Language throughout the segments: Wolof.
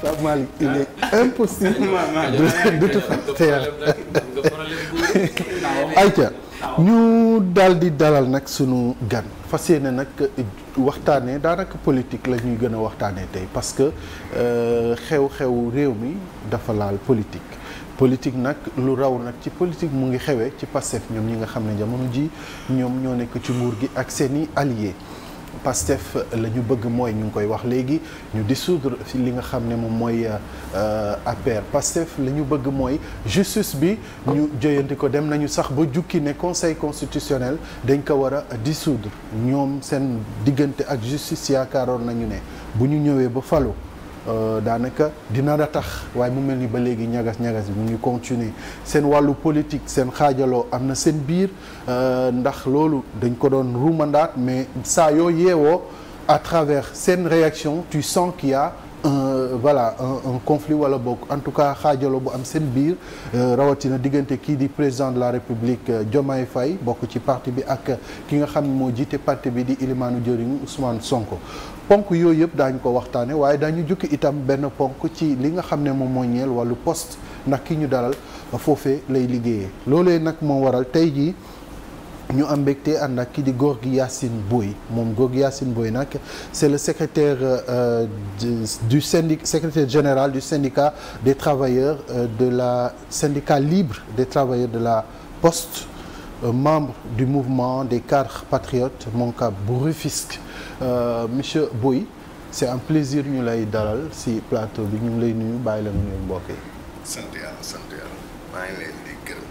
Pape Malick il est impossible de te faire ayca ñu daal di dalal nag sunu gan fas yéene nag waxtaanee daanaka politique la ñuy gën a waxtaanee tey parce que xew-xew réew mi dafa laal politique nag lu raw nag ci politique mu ngi xewee ci Pastef ñoom ñi nga xam ne jamono ji ñoom ñoo nekk ci nguur gi ak seeni alliés Pastef la ñu bëgg mooy ñu ngi koy wax léegi ñu dissoudre li nga xam ne moom mooy APR Pastef la ñu bëgg mooy justice bi ñu jëyanti ko dem nañu sax ba jukki ne conseil constitutionnel dañ ko war a dissoudre ñoom seen diggante ak justice yaakaaroon nañu ne bu ñu ñëwee ba falu daanaka dina da tax waaye mu mel ni ba léegi ñagas-ñagas bi mu ngi continuer seen wàllu politique seen xaajaloo am na seen biir ndax loolu dañ ko doon ruumandaat mais saa yoo yeewoo à travers seen réaction tu sens qu'il y a un conflit wala boog en tout cas xaajaloo bu am seen biir rawatina diggante kii di président de la République Diomaye Faye bokk ci parti bi ak ki nga xam ne moo jiite parti bi di Ilimaanu Jëriñu Ousmane Sonko ponk yooyu yëpp daañu ko waxtaane waaye daañu jukki itam benn ponk ci li nga xam ne moom moo ñeel wàllu poste ndax ki ñu dalal foofee lay liggéeyee loolee nag moo waral tey jii ñu am mbégte ànd ak ki di Gorgui Yacine Boye moom Gorgui Yacine Boye nag c'est le secrétaire secrétaire général du syndicat des travailleurs de la syndicat libre des travailleurs de la Poste membre du mouvement des cadres patriotes MONCAP bu Rufisque monsieur Boye c'est un plaisir ñu lay dalal ci plateau bi ñu ngi lay nuyu bàyyi la nga nuyu mbokk yi. sant yàlla maa ngi leen di gërëm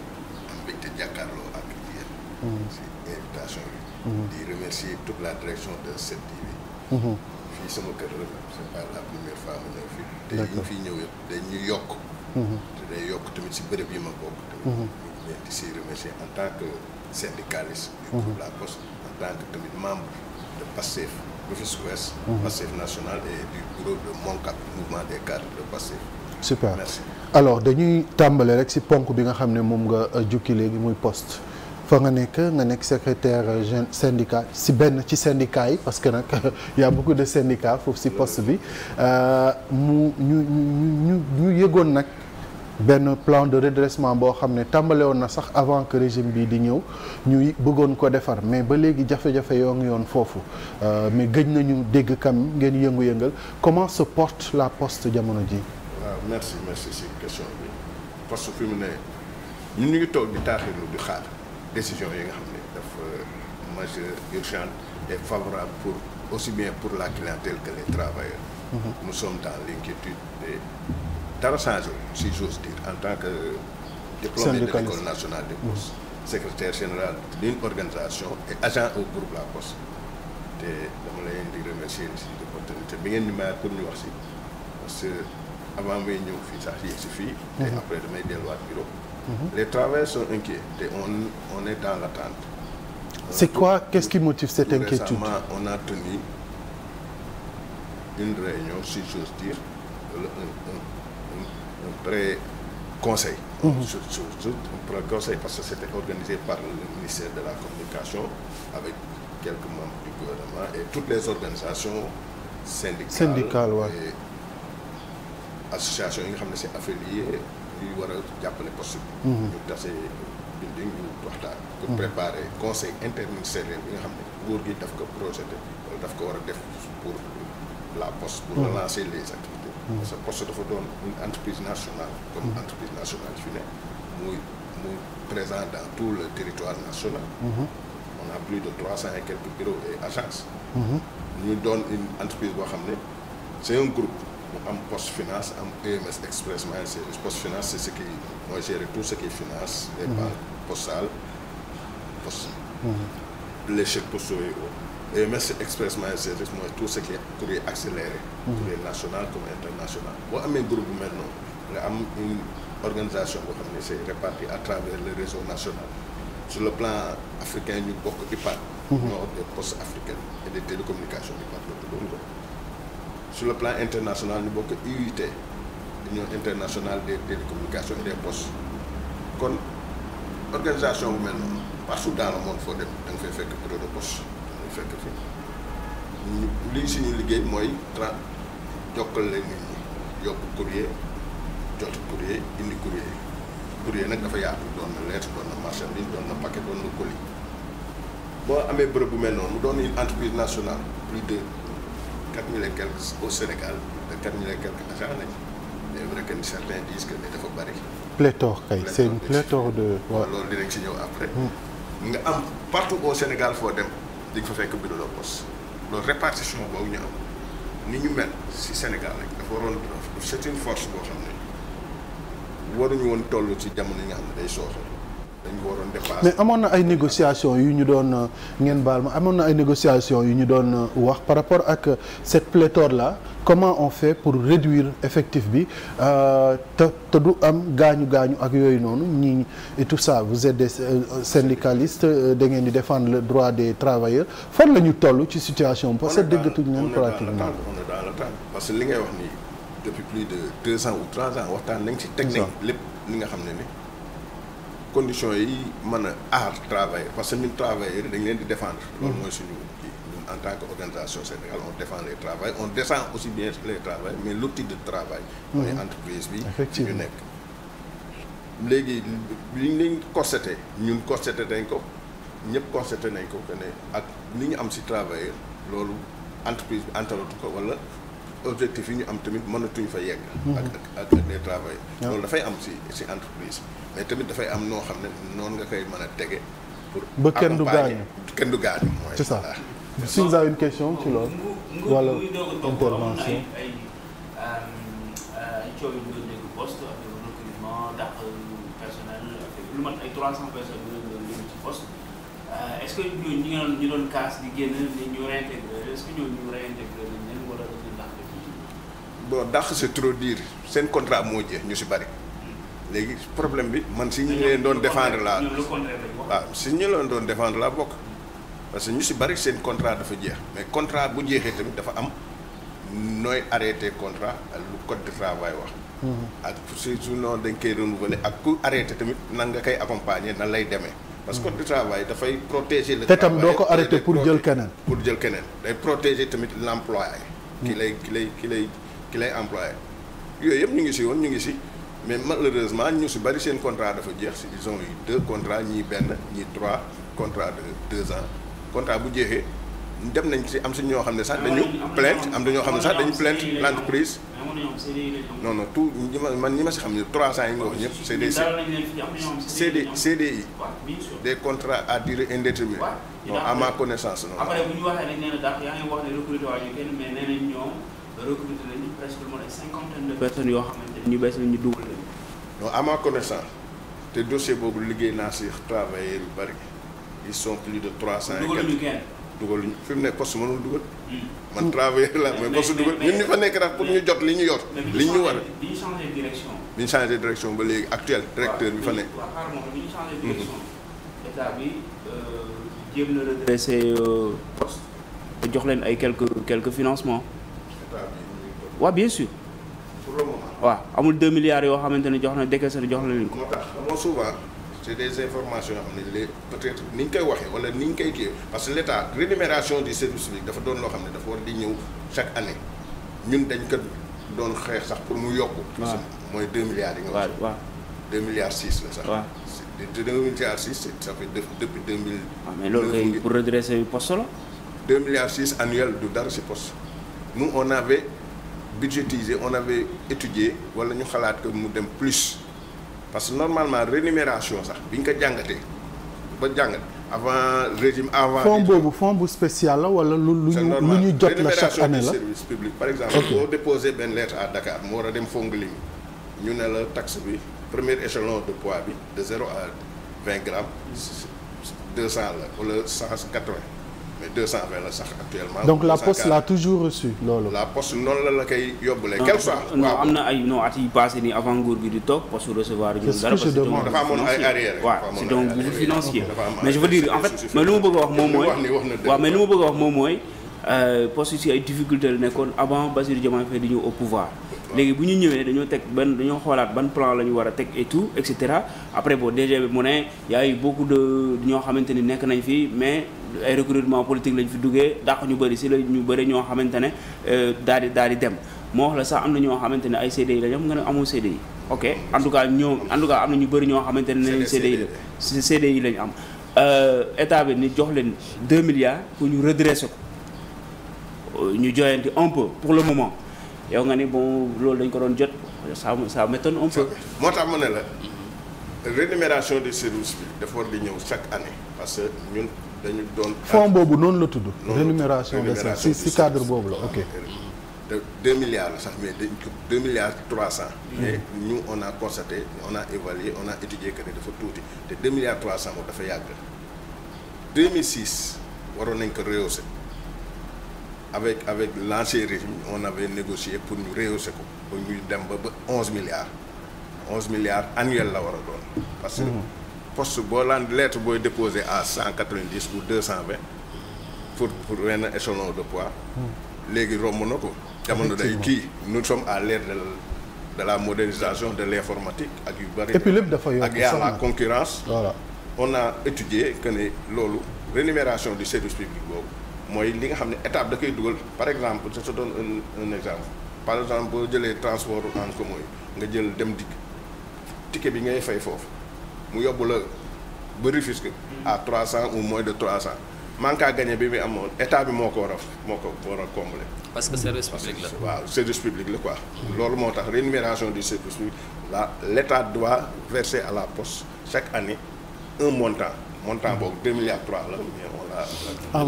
am mbégte jàkkaarloo ak yéen. ci invitation bi. di remercier toute la direction de 7TV. fii sama kër la c'est pas la première fois ma ñëw fii. te yi ñu fiy ñëw yëpp dañuy yokk. te day yokk tamit ci bërëb yi ma bokk. tamit ñu ngi leen di si remercier en tant que syndicaliste. du groupe La Poste en tant que tamit membre de Pastef Rufisque Ouest. Pastef national et du bureau de MONCAP mouvement des cadres de Pastef. super merci. alors dañuy tàmbale rek ci ponk bi nga xam ne moom nga jukki léegi muy poste fa nga nekk secrétaire syndicat ci benn ci syndicat yi parce que nag y a beaucoup de syndicats foofu ci poste bi ñu yëgoon nag benn plan de redressement boo xam ne tàmbale woon na sax avant que régime bi di ñëw ñu bëggoon ko defar mais ba léegi jafe-jafe yoo ngi yoon foofu mais gëj nañu dégg kam ngeen yëngu-yëngal comment se porte la poste jamono ji. waaw merci si question bi parce que fi mu ne ñun ñu ngi toog di taaxirlu di xaar décision yi nga xam ne dafa majeure urgente et favorable pour aussi bien pour la clientèle que les travailleurs. Nous sommes dans l'inquiétude et dara changé si j'ose dire en tant que diplômé de l'école nationale des postes secrétaire général d'une organisation et agent au groupe La Poste te dama leen di remercier si l'opportunité bi ngeen ñu mayaat pour ñu wax si parce que avant may ñëw fii sax yegg si fii te après damay delluwaat bureau les travailleurs sont inquiets et on est dans l'attente. C'est quoi qu'est-ce qui motive cette inquiétude? Récemment on a tenu une réunion si j'ose dire un pré-conseil. Un pré-conseil parce que c'était organisé par le ministère de la Communication avec quelques membres du gouvernement et toutes les organisations syndicales et associations yi nga xam ne c'est affilié yu war a jàppale poste bi. ñu tase bindi ñu waxtaan. pour préparer conseil interministériel bi nga xam ne nguur gi daf ko projeté wala daf ko war a def pour la poste pour relancer les activités. parce que poste dafa doon une entreprise nationale comme entreprise nationale fi ne muy présent dans tout le territoire national. On a plus de 300 et quelques bureaux et agences. ñu doon une entreprise boo xam ne c'est un groupe mu am Poste Finance am EMS Express Mail Service. Poste Finance c'est ce qui mooy gérer tout ce qui est finance les banques postales poste les chèques postaux et autres. EMS Express Mail Service mooy tout ce qui est courrier accéléré courrier national comme international boo amee groupe bu mel noonu nga am une organisation boo xam ne c'est réparti à travers le réseau national. Sur le plan africain ñu bokk IPAD Union des postes africaines et des télécommunications IPAD la tuddoon ko. Sur le plan international ñu bokk UIT Union internationale des télécommunications et des postes kon organisation bu mel noonu partout dans le monde foo dem da nga fay fekk bureau de poste da ngay fekk fi lii suñu liggéey mooy jokkale nit ñi yóbbu courrier jot courrier indi courrier nag dafa yaatu doon na lettre doon na marchandise doon na paquet doon na colis boo amee bërëb bu mel noonu mu doon une entreprise nationale plus de 4000 et quelques au Sénégal de 4000 et quelques agents nañ c'est vrai que certains disent que dafa bari. pléthore kay c'est une pléthore de. waaw loolu dinañ si ñëw après. nga am partout au Sénégal foo dem di nga fa fekk bureau de poste loolu répartition boobu ñu am ni ñu mel si Sénégal rek dafa waroon c'est une force boo xam ne waruñu woon toll ci jamono yi nga xam ne day sooxe dañu waroon dépasser. mais amoon na ay négociations yu ñu doon ngeen baal ma amoon na ay négociations yu ñu doon wax par rapport ak cette pléthore là comment on fait pour réduire effectif bi te du am gaañu ak yooyu noonu ñii et tout ça vous êtes des syndicalistes da ngeen di défendre le droit des travailleurs fan la ñu toll ci situation parce que déggatuñu leen pratiquement. on est dans le temps parce que li ngay wax nii depuis plus de 2 ans ou 3 ans waxtaan nañ ci technique lépp li nga xam ne ni conditions yi mën a aar travail parce que ñun travailleurs dañ leen di défendre. loolu mooy suñu kii ñun en tant que organisation syndicale on défend les travailleurs on descend aussi bien les travailleurs mais l'outil de travail. mooy entreprise bi. ci ñu nekk. léegi liñ constaté ñun constaté nañ ko ñëpp constaté nañ ko que ne ak li ñu am ci travailleur loolu entreprise bi antalatu ko wala objectif yi ñu am tamit mënatuñ fa yegg. ak les travailleurs. loolu dafay am ci entreprise mais tamit dafay am noo xam ne noonu nga koy mën a tege. pour ba kenn du gaañu kenn du gaañu. c'est ça si vous avez une question ci loolu. wala intervention. coow yi ñu dégg poste ak recrutement dàq personnel lu mat ay 300 personnes ñu doon dégg ci poste est-ce que ñooñu ñu doon casse di génn ni ñu réintégré est-ce que ñooñu ñu réintégré nañ leen wala dañuy dàq bon dàq c'est trop dire seen contrat moo jeex ñu si bari léegi problème bi man si ñu leen doon défendre la waaw si ñu leen doon défendre la bokk parce que ñu si bari seen contrat dafa jeex mais contrat bu jeexee tamit dafa am nooy arrêté contrat lu code de travail wax. ak su noonu dañ koy renouveler ak ku arrêté tamit nan nga koy accompagner nan lay demee. parce que code de travail dafay protéger le travail. te tam doo ko arrêté pour jël keneen. pour jël keneen day protéger tamit l'employé. ki lay employé. yooyu yëpp ñu ngi si woon ñu ngi si mais malheureusement ñu si bari seen contrat dafa jeex si ils ont eu 2 contrats ñii benn ñii 3 contrats de 2 ans contrat bu jeexee. dem nañ ci am si ñoo xam ne sax dañu plainte am na ñoo xam ne sax dañu plainte l'entreprise non non tout ñi ma si xam ne 300 yi nga wax ñëpp c'est des CDI des contrats à durée indéterminée non à ma connaissance non. après bu ñu waxee dañ leen a dàq yaa ngi wax ne recruter waa ñu kenn mais nee nañ ñoom recruter nañu presque lu mot ay 50 de personnes yoo xamante ne ñu bees la ñu dugal leen. non à ma connaissance te dossier boobu liggéey naa si travailleurs yu bari ils sont plus de 300 et quelques. dugal fi mu ne poste mënul dugal. man travailleur la mais poste dugal ñun ñu fa nekk rek pour ñu jot li ñu yor. li ñu war bi ñu changé direction. bi ñu changé direction ba léegi actuel directeur bi fa nekk. waaw xaaral moom bi ñu changé direction. état bi jéem na redresser poste te jox leen ay quelques financements. état bi waaw bien sûr. pour le moment. waaw amul 2 milliards yoo xamante ne jox na décaissé jox na leen ko. moo tax moo souvent. c'est des informations yoo xam ne les peut-être ni ñu koy waxee wala ni ñu koy kii parce que l'État rémunération du service public dafa doon loo xam ne dafa war di ñëw chaque année ñun dañ ko doon xeex sax pour mu yokku. parce que mooy 2 milliards yi nga wax. waaw 2 milliards 6 la sax. waaw de 2 milliards 6 ça fait depuis 2000. waaw mais loolu kay pour redresser poste la. 2 milliards 6 annuel du dara si poste nous on avait budgétisé on avait étudié wala ñu xalaat que mu dem plus. parce que normalement rémunération sax bi ñu ko jàngatee ba jàngat avant régime avant. fonds bu spécial la wala lu ñu jot la chaque année la service public par exemple. boo déposé benn lettre à Dakar mu war a dem Fongolimbi ñu ne la taxe bi premier échelon de poids bi de 0 à 20 grammes 200 la wala 180 mais 220 la sax actuellement. donc la poste l'a toujours reçu loolu. la poste noonu la koy yóbbulee. quel soit non am na ay at yi passé nii avant nguur gi di toog poste recevoir ñu dara parce que dafa amoon ay arrière. waaw c'est donc bu financier mais je veux dire en fait mais lu ma bëgg a wax moom mooy. waaw mais lu ma bëgg a wax moom mooy poste si ay difficultés la nekkoon avant Bassirou Diomaye Faye di ñëw au pouvoir. léegi bu ñu ñëwee dañoo xoolaat ban plan la ñu war a teg et tout et cetera après bon DG bi mu ne y a eu beaucoup de ñoo xamante ni nekk nañ fi mais ay recrutement politique lañ fi duggee dàq ñu bëri si la ñu bëri ñoo xamante ne daal di dem moo wax la sax am na ñoo xamante ne ay CDI la ñoom nga ne amoo CDI ok en tout cas am na ñu bëri ñoo xamante ne CDI la CDI lañu am état bi ni jox leen 2 milliards pour ñu redresser ko ñu joyanti un peu pour le moment yow nga ni bon loolu dañ ko doon jot ça m'étonne un peu. moo tax ma ne la rémunération des services bi dafa war di ñëw chaque année parce que ñun dañu doon. fonds boobu noonu la tudd. rémunération des services si cadre boobu la ok. de 2 milliards la sax mais 2 milliards 300. mais ñu on a constaté on a évalué on a étudié que ne dafa tuuti te 2 milliards 300 moom dafa yàgg. 2006 waroon nañ ko rehausser avec l'ancien régime on avait négocié pour ñu rehausser ko pour ñu dem ba 11 milliards. 11 milliards annuels la war a doon. parce que poste boo laan lettre booy déposé à 190 ou 220 pour benn échelon de poids. léegi romb na ko. jamono day kii nous sommes à l'ère de la modernisation de l'informatique ak yu bëri. et puis lépp dafa yokk ak y a la concurrence. voilà on a étudié que ne loolu rémunération du service public boobu mooy li nga xam ne étape da koy dugal par exemple je te donne un exemple par exemple boo jëlee transport en commun nga jël dem dikk ticket bi ngay fay foofu mu yóbbu la ba Rufisque à 300 ou moins de 300 manque à gagner bi muy amoon état bi moo ko war a combler. parce que service public la. waaw service public la quoi. loolu moo tax rémunération du service public l'état doit verser à la poste chaque année un montant boobu 2 milliards 3 la mais on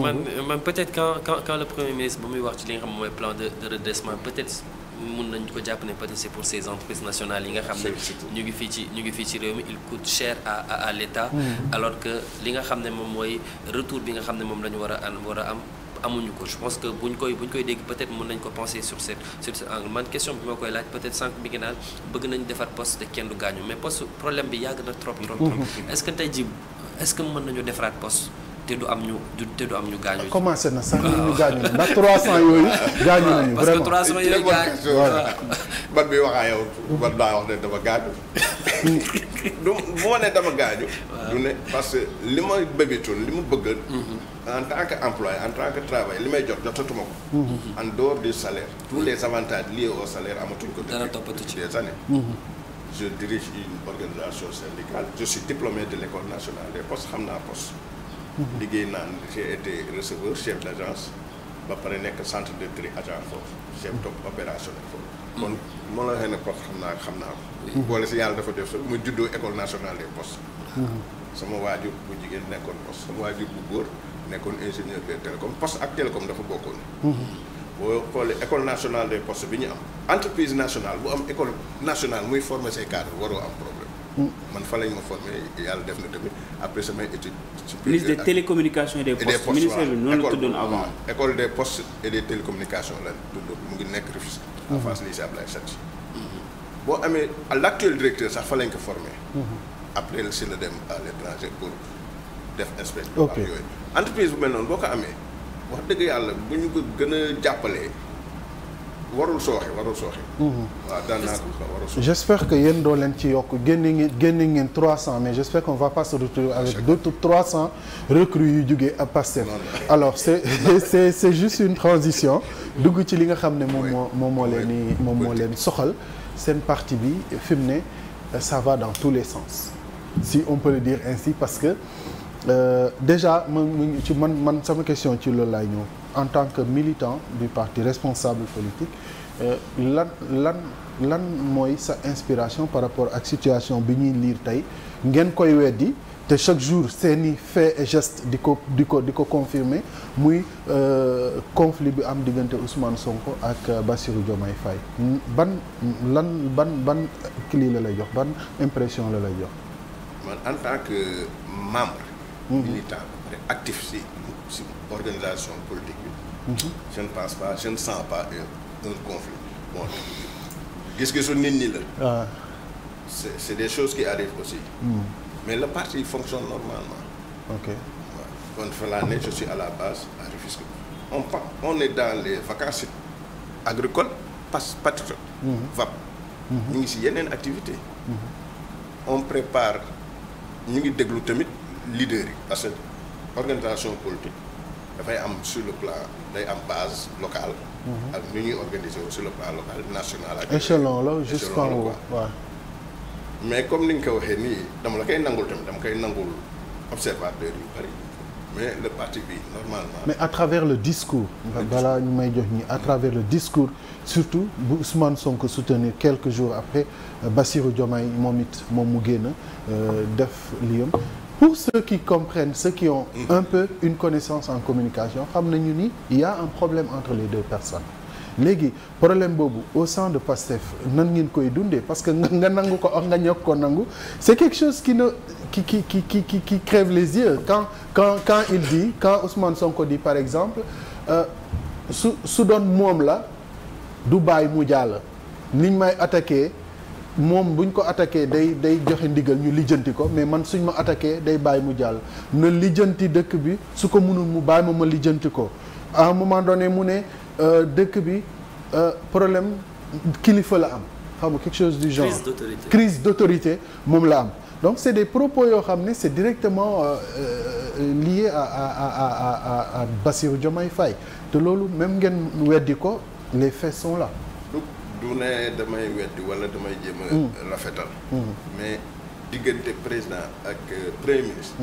l'a. man peut-être quand le premier ministre ba muy wax ci li nga xam mooy plan de redressement peut-être mun nañ ko jàpp ne peut-être c'est pour ces entreprises nationales yi nga xam ne ñu ngi fii ci réew mi il coûte cher à l'État. alors que li nga xam ne moom mooy retour bi nga xam ne moom la ñu war a am amuñu ko je pense que buñ koy dégg peut-être mën nañ ko penser sur cet angle man question bi ma koy laaj peut-être sànq bi nga naan bëgg nañ defar poste te kenn du gaañu mais poste problème bi yàgg na trop. est-ce que tey jii est-ce que mën nañu defaraat poste te du am ñu gaañu. commencé na sax ñu gaañu na ndax 300 yooyu. gaañu nañu vraiment parce que 300 yooyu gaañu. ban bi waxaa yow. ban daa wax ne dama gaañu. du bu ma ne dama gaañu. du ne parce que li ma bëggatoon li ma bëgg. en tant que employé en tant que travailleur li may jotatuma ko. en dehors du salaire. tous les avantages liés au salaire amatuñ ko. dara toppatu ci des années. je dirige une organisation syndicale. je suis diplômé de l'école nationale des postes xam naa poste. liggéey naan j'ai été receveur chef d'agence ba pare nekk centre de tri agent foofu chef top opérationnel foofu. kon moo la waxee ne poste xam naa ko. boole si yàlla dafa def sax mu juddoo école nationale des postes. sama waajur bu jigéen nekkoon poste sama waajur bu góor nekkoon ingénieur de télécom poste ak télécom dafa bokkoon. boo xoolee école nationale des postes bi ñu am entreprise nationale bu am école nationale muy former ses cadres waroo am problème. man fa lañ ma formé yàlla def na tamit après samay études. ministre des télécommunications et des postes ministère bi noonu la tuddoon avant. école des postes et des télécommunications la tuddoon mu ngi nekk Rufisque. en face lycée Ablaye Sadji. boo amee l'actuel directeur sax fa lañ ko formé. après si la dem à l'étranger pour def inspection. ak yooyu entreprise bu mel noonu boo ko amee wax dëgg yàlla bu ñu ko gën a jàppalee. warul sooxe. waaw daan naa ko warul sooxe. j'espère que yéen doo leen ci yokk génne ngeen 300 mais j'espère qu'on va pas se retrouver avec d'autres 300 recrues yu jógee à Pastef. alors c'est juste une transition dugg ci li nga xam ne moom moo leen soxal seen parti bi fi mu ne ça va dans tous les sens si on peut le dire ainsi parce que déjà man sama question ci loolu laay ñëw. en tant que militant du parti responsable politique lan mooy sa inspiration par rapport ak situation bi ñuy lire tey ngeen koy weddi te chaque jour seeni fait et geste di ko confirmer muy conflit bi am diggante Ousmane Sonko ak Bassirou Diomaye Faye ban clé la lay jox ban impression la lay jox. man en tant que membre. militant actif si organisation politique bi. je ne pense pas je ne sens pas un conflit bon gis-gisu nit ñi la. c'est des choses qui arrivent aussi. mais le parti fonctionne normalement. ok kon fa laa ne je suis à la base à Rufisque. on est dans les vacances agricoles patriotes. VAP. ñu ngi si yeneen activité on prépare ñu ngi déglu tamit leaders yi parce que organisation politique dafay am sur le plan day am base locale. ak nu ñuy organiser sur le plan local national. ak échelon la jusqu'en haut waaw. mais comme ni nga ko waxee nii dama la koy nangul tamit dama koy nangul observateur yu bari mais le parti bi normalement. mais à travers le discours. balaa ñu may jox ñi à travers le discours surtout bu Ousmane Sonko soutenir quelques jours après Bassirou Diomaye moom it moom mu génn def liyam. Pour ceux qui comprennent, ceux qui ont un peu une connaissance en communication xam nañu ni il y a un problème entre les deux personnes léegi problème boobu au sein de PASTEF nan ngeen koy dundee parce que nga nangu ko ak nga ñokk ko nangu c'est quelque chose qui crève les yeux quand il dit quand Ousmane Sonko dit par exemple su doon moom la du bàyyi mu jàll niñ may attaqué moom buñ ko attaqué day joxe ndigal ñu lijjanti ko mais man suñ ma attaqué day bàyyi mu jàll na lijjanti dëkk bi su ko mënul mu bàyyi ma lijjanti ko à un moment donné mu ne dëkk bi problème kilifa la am xam nga quelque chose du genre crise d'autorité moom la am donc c'est des propos yoo xam ne c'est directement lié à Bassirou Diomaye Faye te loolu même ngeen weddi ko les faits sont là. du ne damay weddi wala damay jéem a rafetal mais diggante président ak premier ministre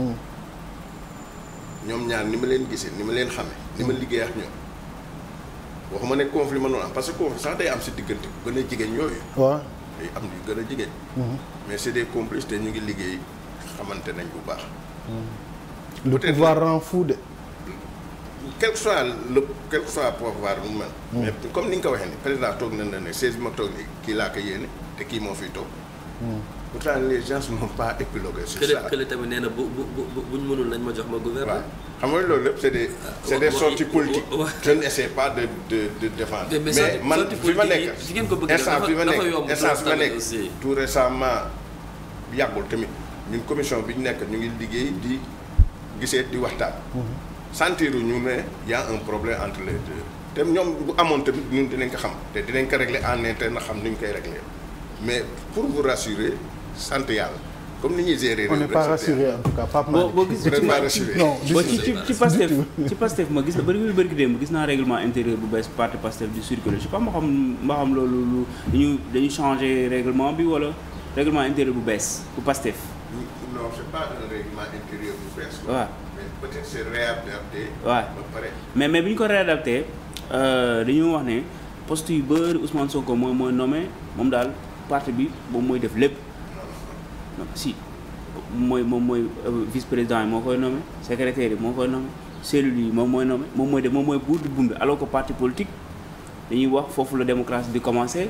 ñoom ñaar ni ma leen gisee ni ma leen xamee ni ma liggéey ak ñoom waxuma ne conflit ma noonu am parce que conflit sax day am si diggante bu gën a jigéen yooyu waaw day am yu gën a jigéen mais c'est des complices te ñu ngi liggéey xamante nañ bu baax le pouvoir rend fou de quel que soit pouvoir mu mel. mais comme ni nga ko waxee ni président toog na ne 16 bi ma toog ni kii laa ko yéene te kii moo fiy toog. pourtant les gens n'ont pas épilogué sur ça. kële tamit nee na buñ mënul nañ ma jox ma gouvernement. waaw xam nga loolu lépp c'est des sorties politiques. je n'essaie pas de défendre. mais man fi ma nekk instant fi ma nekk tout récemment yàggul tamit ñun commission bi ñu nekk ñu ngi liggéey di gisee di waxtaan. sentir ñu ne y a un problème entre les deux te ñoom bu amoon tamit ñun dinañ ko xam te dinañ ko régler en interne xam ni ñu koy régler mais pour vous rassurer sant yàlla comme ni ñuy gérer. on n'est pas rassuré en tout cas Pape Malick. boo gis ci Pastef ma gis na bëri démb gis naa règlement intérieur bu bees parti Pastef di circuler je sais pas ma xam loolu dañu changer règlement bi wala règlement intérieur bu bees bu Pastef. non c'est pas un règlement intérieur bu bees. waaw. peut-être c'est réadapté. waaw mais bi ñu ko réadapté dañu wax ne poste yu bëri Ousmane Sonko mooy nommé moom daal parti bi moom mooy def lépp. non si moom mooy vice-président yi moo koy nommé secrétaire yi moo koy nommé cellule yi moom mooy nommé moom mooy buur di bumbi alors que parti politique dañuy wax foofu la démocratie di commencer.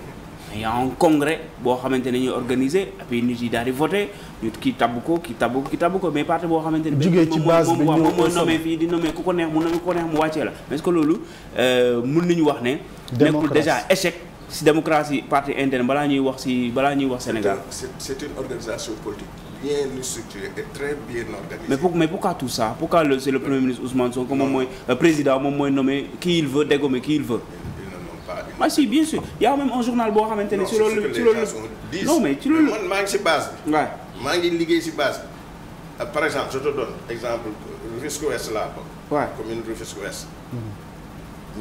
il y a un congrès boo xamante ne ñuy organiser et puis nit yi daal di voter ñu kii tabb ko mais parti boo xamante ne. jugee ci base bi moom mooy nommé fii di nommé ku ko neex mu nommé ku ko neex mu wàccee la mais est-ce que loolu mën nañu wax ne. nekkul déjà échec ci démocratie parti interne balaa ñuy wax Sénégal. c'est une organisation politique bien structurée et très bien organisée. mais pourquoi tout ça pourquoi c'est le premier ministre Ousmane Sonko moom mooy président moom mooy nommé qui il veut dégommer qui il veut. ah si bien sûr y a même un journal boo xamante ne. ci loolu non mais ci loolu. man maa ngi ci base bi. waaw maa ngi liggéey ci base bi par exemple je te donne exemple Rufisque Ouest laa ko. waaw commune Rufisque Ouest.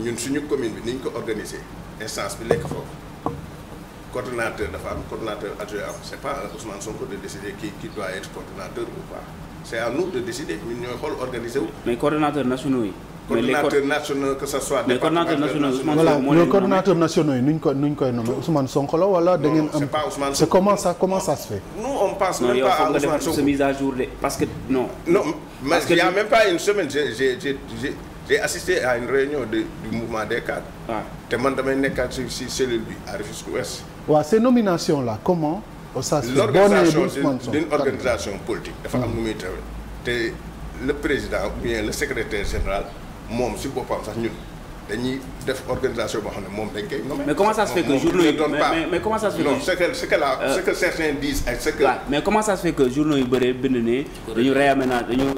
ñun suñu commune bi ni ñu ko organiser instance bi nekk foofu coordonnateur dafa am coordonnateur adjoint am c'est pas Ousmane Sonko de décider qui doit être coordonnateur ou pas c'est à nous de décider ñun ñooy xool organiser wu. mais coordonnateurs nationaux yi. coordonnateurs nationaux que ça soit. mais coordonnateurs nationaux voilà les coordonnateurs nationaux yi nuñ koy nommer Ousmane Sonko la wala da ngeen am. c'est pas Ousmane Sonko. c'est comment ça se fait. nous on pense même pas à Ousmane Sonko. non mise à jour de parce que non. mais il y a même pas une semaine j'ai assisté à une réunion du mouvement des cadres. waaw te man damay nekkaat ci cellule bi à Rufisque Ouest. waaw ces nominations là comment. ça se fait l'organisation d'une organisation politique. dafa am nu muy tawee te le président ou bien le secrétaire général. moom si boppam sax ñun dañuy def organisation boo xam ne moom dañ koy nommer. mais comment ça se fait que journaux yi mais comment ça se fait que. non ce que certains disent ak ce que. mais comment ça se fait que journaux yu bëree bind ne dañu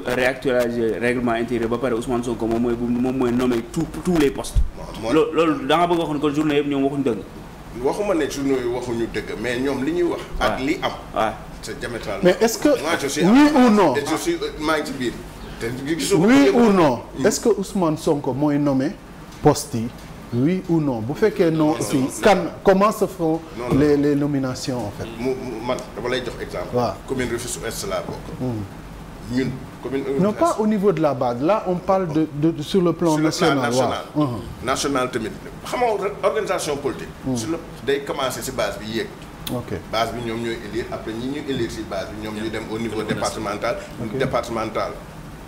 réactualiser règlement intérieur ba pare Ousmane Sonko moom mooy nommer tous les postes. loolu da nga bëgg a wax ne kon journaux yëpp ñoom waxuñu dëgg. waxuma ne journaux yi waxuñu dëgg mais ñoom li ñuy wax. ak li am. waaw c'est diamétralement. mais est-ce que moi je suis oui ou non. et je suis maa ngi ci biir. oui ou non est-ce que Ousmane Sonko mooy nommé poste yi oui ou non bu fekkee non aussi comment se font les nominations en fait. man dama lay jox exemple. waaw commune Rufisque Ouest laa bokk. ñun commune. non pas au niveau de la base là on parle de sur le plan national. waaw national tamit xam nga organisation politique. sur le day commencer ci base bi yéeg. ok base bi ñoom ñooy élire après ñi ñu élire ci base bi ñoom ñu dem au niveau départemental. départemental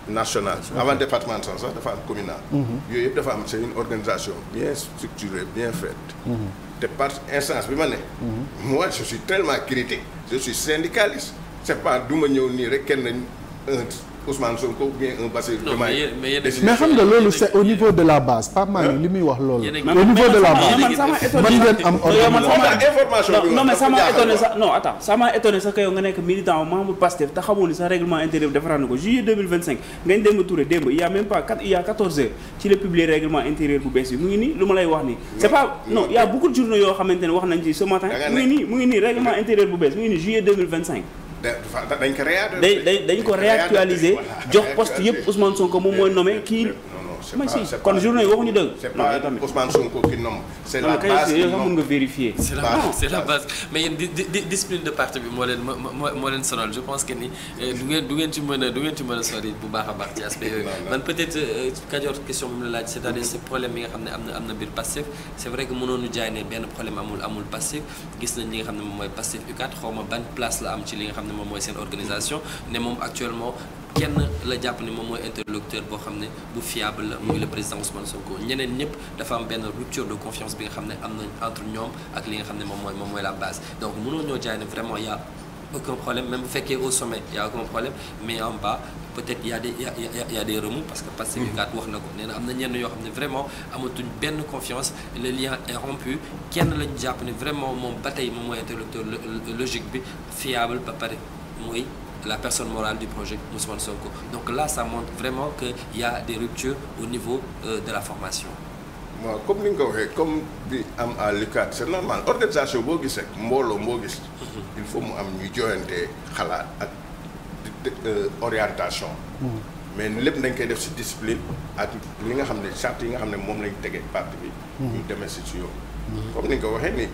national. avant départemental sax dafa am communal. yooyu yëpp dafa am c'est une organisation bien structurée bien faite. te par instance bi ma ne. moi je suis tellement critique je suis syndicaliste. c'est pas du ma ñëw nii rek kenn Ousmane Sonko ou bien un Bassirou Diomaye. mais xam nga loolu c'est au niveau de la base Pape Malick li muy wax loolu. au niveau de la base mën ngeen am information non mais ça m'a étonné ça non attends ça m'a étonné sax que yow nga nekk militant membre Pastef te xamoon ni sax règlement intérieur defaraat na ko juillet 2025 ngañ Demba Touré démb il y a même pas il y a 14 heures ci le publier règlement intérieur bu bees bi mu ngi nii lu ma lay wax nii. c'est pas non il y a beaucoup de journaux yoo xamante ne wax nañ ci ce matin mu ngi nii règlement intérieur bu bees mu ngi nii juillet 2025 dañ ko réactualiser jox poste yëpp Ousmane Sonko moom mooy nommé kii. mais si kon journée yi waxuñu dëgg. c'est pas Ousmane Sonko qui nomme. c'est la base qui nomme mën nga vérifier. c'est la base mais yéen discipline de parti bi moo leen sonal je pense que ni du ngeen ci mën a sori bu baax a baax ci aspect yooyu. man peut-être Kajoor question bi mu la laaj c'est-à-dire ce problème yi nga xam ne am na biir Pastef c'est vrai que mënoonu jaay ne benn problème amul Pastef gis nañ li nga xam ne moom mooy Pastef U4 xaw ma ban place la am ci li nga xam ne moom mooy seen organisation ne moom actuellement. kenn la jàpp ne moom mooy interlocuteur boo xam ne bu fiable la muy le président Ousmane Sonko ñeneen ñëpp dafa am benn rupture de confiance bi nga xam ne am na entre ñoom ak li nga xam ne moom mooy la base donc mënoo ñoo jaay ne vraiment y a aucun problème même bu fekkee au sommet y a aucun problème mais en bas peut-être y a des remous parce que Pastef kat wax na ko nee na am na ñenn yoo xam ne vraiment amatuñ benn confiance le lien est rompu kenn lañu jàpp ne vraiment moom ba tey moom mooy interlocuteur logique bi fiable ba pare mooy la personne morale du projet Ousmane Sonko donc là ça montre vraiment que il y a des ruptures au niveau de la formation. waaw comme ni nga ko waxee comme bi am à l'UCAD c'est normal organisation boo gis rek mbooloo moo gis. il faut mu am ñuy joyante xalaat ak orientation. mais lépp dañ koy def ci discipline ak li nga xam ne charte yi nga xam ne moom lañ tegee parti bi. ñu demee ci yoon. comme ni nga ko waxee nii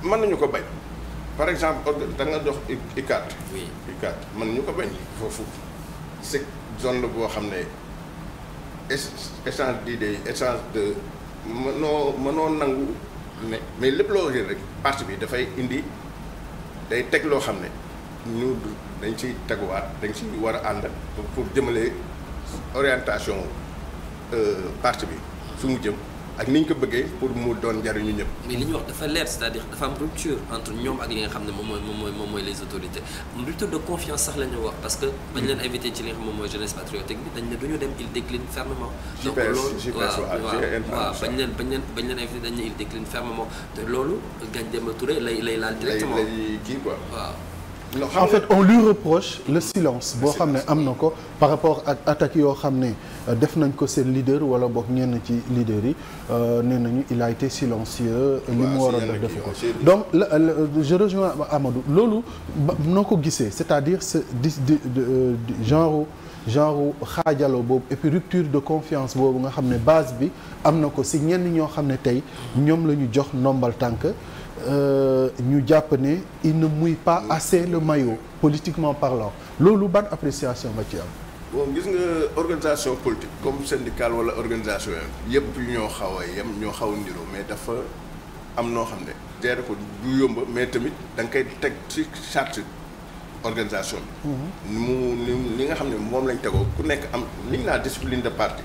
mën nañu ko bañ. par exemple da nga jox UCAD. oui UCAD mën ñu ko bañ foofu c'est zone la boo xam ne échange d'idées échange de mënoo nangu ne mais lépp loo jël rek parti bi dafay indi day teg loo xam ne ñu dañ ciy teguwaat dañ ci war a ànd pour jëmale orientation parti bi fi mu jëm ak ni ñu ko bëggee pour mu doon njariñu ñëpp. mais li ñu wax dafa leer c'est-à-dire dafa am rupture entre ñoom ak li nga xam ne moom mooy les autorités rupture de confiance sax la ñu wax parce que bañ leen invité ci li nga xam moom mooy jeunesse patriotique bi dañ ne duñu dem il décline fermement. donc loolu waaw bañ leen invité dañ ne il décline fermement te loolu Ngagne Demba Touré lay laal directement lay kii quoi waaw. en fait on lui reproche le silence boo xam ne am na ko par rapport ak attaques yoo xam ne def nañ ko seen leader wala boog ñenn ci leaders yi nee nañu il a été silencieux li mu waroon def defu ko donc je rejoins Amadou loolu noo ko gisee c'est-à-dire ce genre xaajaloo boobu et puis rupture de confiance boobu nga xam ne base bi am na ko si ñenn ñoo xam ne tey ñoom la ñu jox ndombal tànk ñu jàpp ne il ne mouille pas assez le maillot politiquement parlant loolu ban appréciation nga ci am. bon gis nga organisation politique comme syndicale wala organisation yëpp ñoo xaw a yem ñoo xaw a niroo mais dafa am noo xam ne gérer ko du yomb mais tamit da nga koy teg ci charte organisation bi. ni nga xam ne moom lañ tegoo ku nekk am li ñu naan discipline de parti.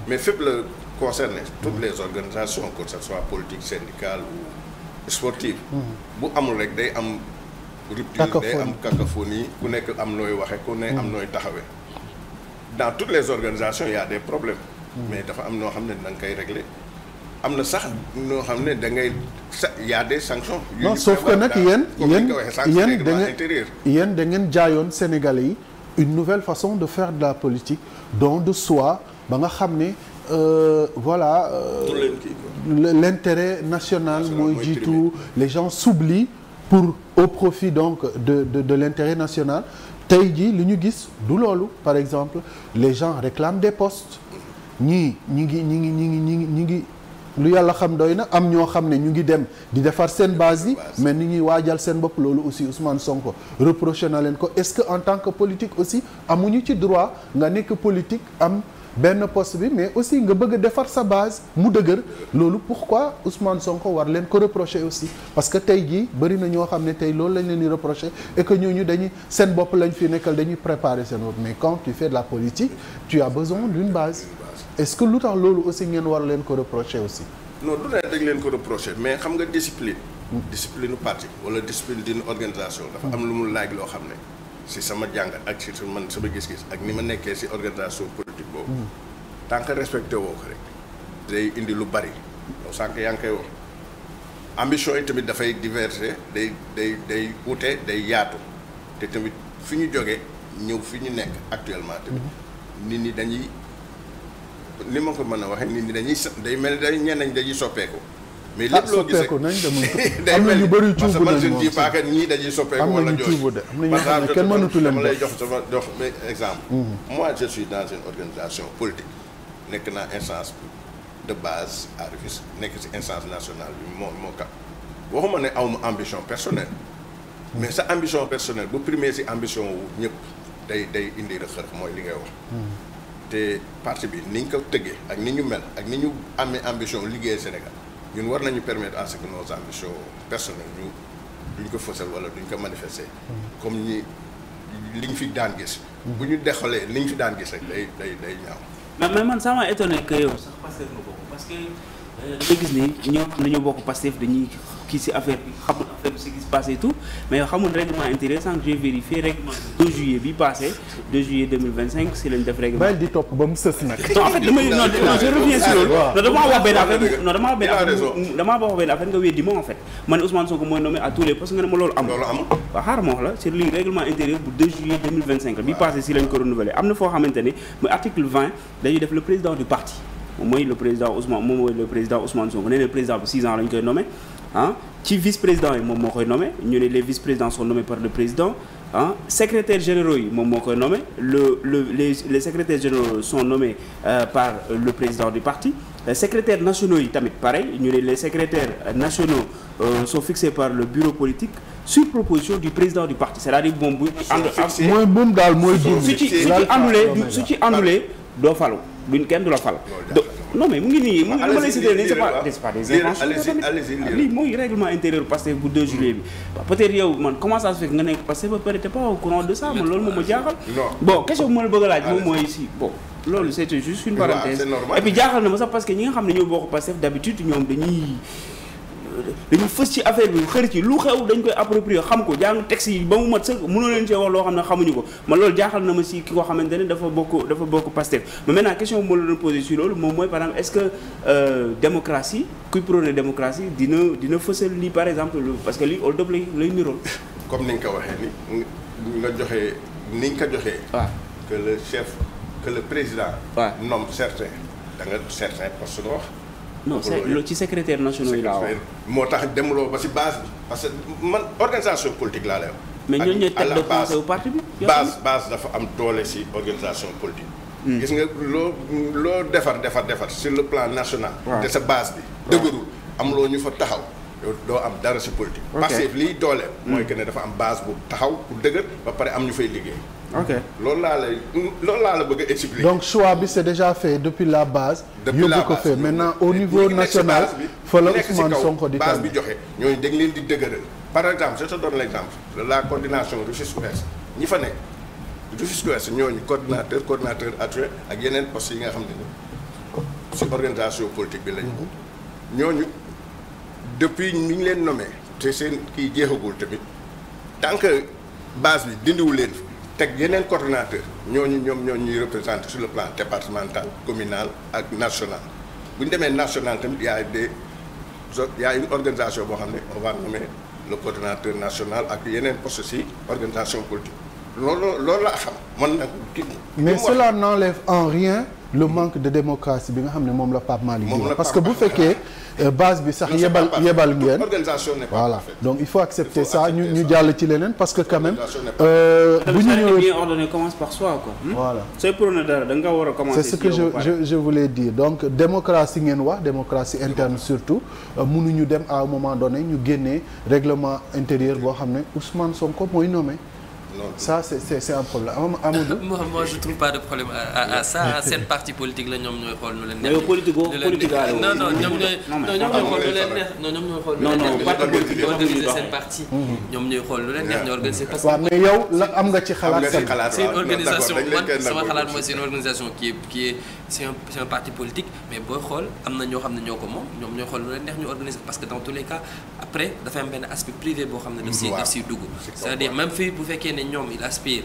mais fépp la concerné toutes les organisations que ce soit politique syndicale ou sportive. bu amul rek day am rupture day am cacophonie ku nekk am nooy waxe ku ne am nooy taxawee dans toutes les organisations il y a des problèmes mais dafa am noo xam ne da nga koy régler am na sax noo xam ne da ngay y a des sanctions non sauf que nag yéen da ngeen jaayoon Sénégalais yi une nouvelle façon de faire de la politique don de soi ba nga xam ne voilà l'intérêt national mooy jiitu les gens s'oublient pour au profit donc de l'intérêt national tey jii li ñu gis du loolu par exemple les gens réclament des postes ñi ngi lu yàlla xam doy na am ñoo xam ne ñu ngi dem di defar seen base yi mais ni ñuy waajal seen bopp loolu aussi Ousmane Sonko reproché na leen ko est-ce que en tant que politique aussi amuñu ci droit nga nekk politique am benn poste bi mais aussi nga bëgg a defar sa base mu dëgër loolu pourquoi Ousmane Sonko war leen ko reprocher aussi parce que tey jii bëri na ñoo xam ne tey loolu lañ leen di reprocher et que ñooñu dañuy seen bopp lañ fi nekkal dañuy préparer seen bopp mais quand tu fais de la politique tu as besoin d'une base est-ce que lu tax loolu aussi ngeen war leen ko reprocher aussi non du ne dañ leen ko reprocher mais xam nga discipline discipline parti wala discipline d'une organisation dafa am lu mu laaj loo xam ne si sama jàngat ak si man sama gis-gis ak ni ma nekkee si organisation politique boobu tant que respecté woo ko rek day indi lu bari yow sànq yaa ngi koy wax ambition yi tamit dafay diverger day ute day yaatu te tamit fi ñu jógee ñëw fi ñu nekk actuellement tamit nit ñi dañuy ni ma ko mën a waxee nit ñi dañuy day mel ni ñenn ñi dañuy soppeeku mais lépp loo gis rek day am na ñu bëri cuubu nañ moom parce que ñii dañuy soppeeku wala jooju am na ñoo xam ne kenn mënatu leen dama lay jox exemple moi je suis dans une organisation politique nekk naa instance de base à Rufisque nekk ci instance nationale bi moo kat waxuma ne awma ambition personnelle mais sa ambition personnelle bu primé ci ambition wu ñëpp day indi rëq-rëq mooy li ngay wax te parti bi ni ñu ko tëggee ak ni ñu mel ak ni ñu amee ambition liggéey Sénégal ñun war nañu permettre à ce que nos ambitions personnelles ñu duñ ko fësal wala duñ ko manifester comme liñ fi daan gis bu ñu dexalee liñ fi daan gis rek day ñaaw mais man ça m'a étonné que yow sax Pastef nga bokk parce que da gis ni ñoo xam ne ñoo bokk Pastef dañuy kii ci affaire bi xamul affaire bi ce qui se passe et tout mais xamul règlement intérieur sans que j'ai vérifié règlement 2 juillet bi passé 2 juillet 2025 si lañ def règlement. bàyyi di topp ba mu sës nag. non en fait damay non je reviens sur loolu. non damaa wax benn affaire non damaa wax benn affaire nga weddi ma en fait man Ousmane Sonko mooy nommé à tous les postes nga ne ma loolu amul. waaw xaaral ma wax la c'est lii règlement intérieur bu 2 juillet 2025 la bi passé si lañ ko renouvelé am na foo xamante ni mooy article 20 dañuy def le président du parti mooy le président Ousmane Sonko nee na président bi 6 ans lañ koy nommé ah ci vice-président yi moom moo koy nommé ñu ne les vice-présidents sont nommés par le président ah secrétaires généraux yi moom moo koy nommé les secrétaires généraux sont nommés par le président du parti secrétaires nationaux yi tamit pareil ñu ne les secrétaires nationaux sont fixés par le bureau politique sur proposition du président du parti c'est-à-dire moom bu mooy moom daal mooy su ci àndulee doo falu duñ kenn du la fal non mais mu ngi nii mu ngi ma lay citer nii c'est pas des inventions lii mooy règlement intérieur Pastef bu 2 juillet bi peut-être yow man comment ça se fait nga nekk Pastef ba pare t'es pas au courant de ça man loolu moom ma jaaxal bon question bu ma la bëgg a laaj moom mooy si bon loolu c'était juste une parenthèse et puis jaaxal na ma sax parce que ñi nga xam ne ñoo bokk Pastef d'habitude ñoom dañuy fës ci affaire bi xër ci lu xew dañ koy approprier xam ko jàng texte yi ba mu mat sëkk mënoo leen cee wax loo xam ne xamuñu ko man loolu jaaxal na ma si ki ko xamante ne dafa bokk Pastef mais maintenant question bu ma la doon posé si loolu moom mooy par exemple est-ce que démocratie kuy prôner démocratie dina fësal lii par exemple parce que lii hold up lay nirool comme ni nga ko waxee ni nga joxee ni nga ko joxee que le président nomme certains da nga certains postes nga wax non c'est ci secrétaire nationaux yi laa wax moo tax demuloo ba ci base bi parce que man organisation politique laa lay wax. mais ñooñu ñooy tête de conseil au parti bi. base dafa am doole ci organisation politique. gis nga loo defar sur le plan national. te sa base bi. dëgërul am loo ñu fa taxaw. doo am dara ci politique. parce que liy doole. mooy que ne dafa am base bu taxaw bu dëgër ba pare am ñu fay liggéey. ok loolu laa la bëgg a expliquer. donc choix bi c'est déjà fait depuis la base. yóbbu ko fait maintenant au niveau national. fa la Ousmane Sonko di base bi joxe ñooñu dañ leen di dëgëral. par exemple je te donne l'exemple de la coordination Rufisque-Ouest ñi fa nekk Rufisque-Ouest ñooñu coordinateur adjoint ak yeneen postes yi nga xam ne ci organisation politique bi lañu ñooñu depuis ni ñu leen nommé te seen kii jeexagul tamit tant que base bi dindiwu leen teg yeneen coordonnateur ñooñu ñuy représenté sur le plan départemental communal ak national bu ñu demee national tamit y a une organisation boo xam ne on va nommer le coordonnateur national ak yeneen poste ci organisation politique loolu laa xam man nag. mais cela n'enlève en rien le manque de démocratie bi nga xam ne moom la Pape Malick parce que bu fekkee base bi sax yebal ngeen organisation n'est pas voilà parfaite. donc il faut accepter ça ñu jàll ci leneen parce que quand même bu ñu ñëwee bien ordonné commence par soi quoi. voilà sooy prôné dara da nga war a commencer. c'est ce que je voulais dire donc démocratie ngeen wax démocratie interne surtout mënuñu dem à un moment donné ñu génnee règlement intérieur boo xam ne Ousmane Sonko mooy nommé. Ça c'est un problème Amadou. moi je trouve pas de problème à ça seen parti politique la ñoom ñooy xool nu leen neex. mais politique non ñoom ñooy xool lu leen neex ñoom ñooy xool lu leen neex parti politique organiser seen parti ñoom ñooy xool lu leen neex ñu organiser parce que waaw mais yow la am nga ci xalaat c'est une organisation man sama xalaat mooy c'est une organisation qui est c'est un parti politique mais booy xool am na ñoo xam ne ñoo ko moom ñoom ñooy xool lu leen neex ñu organiser parce que dans tous les cas après dafa am benn aspect privé boo xam ne daf siy dugg c'est-à-dire même fii bu fekkee ne ñoom il aspire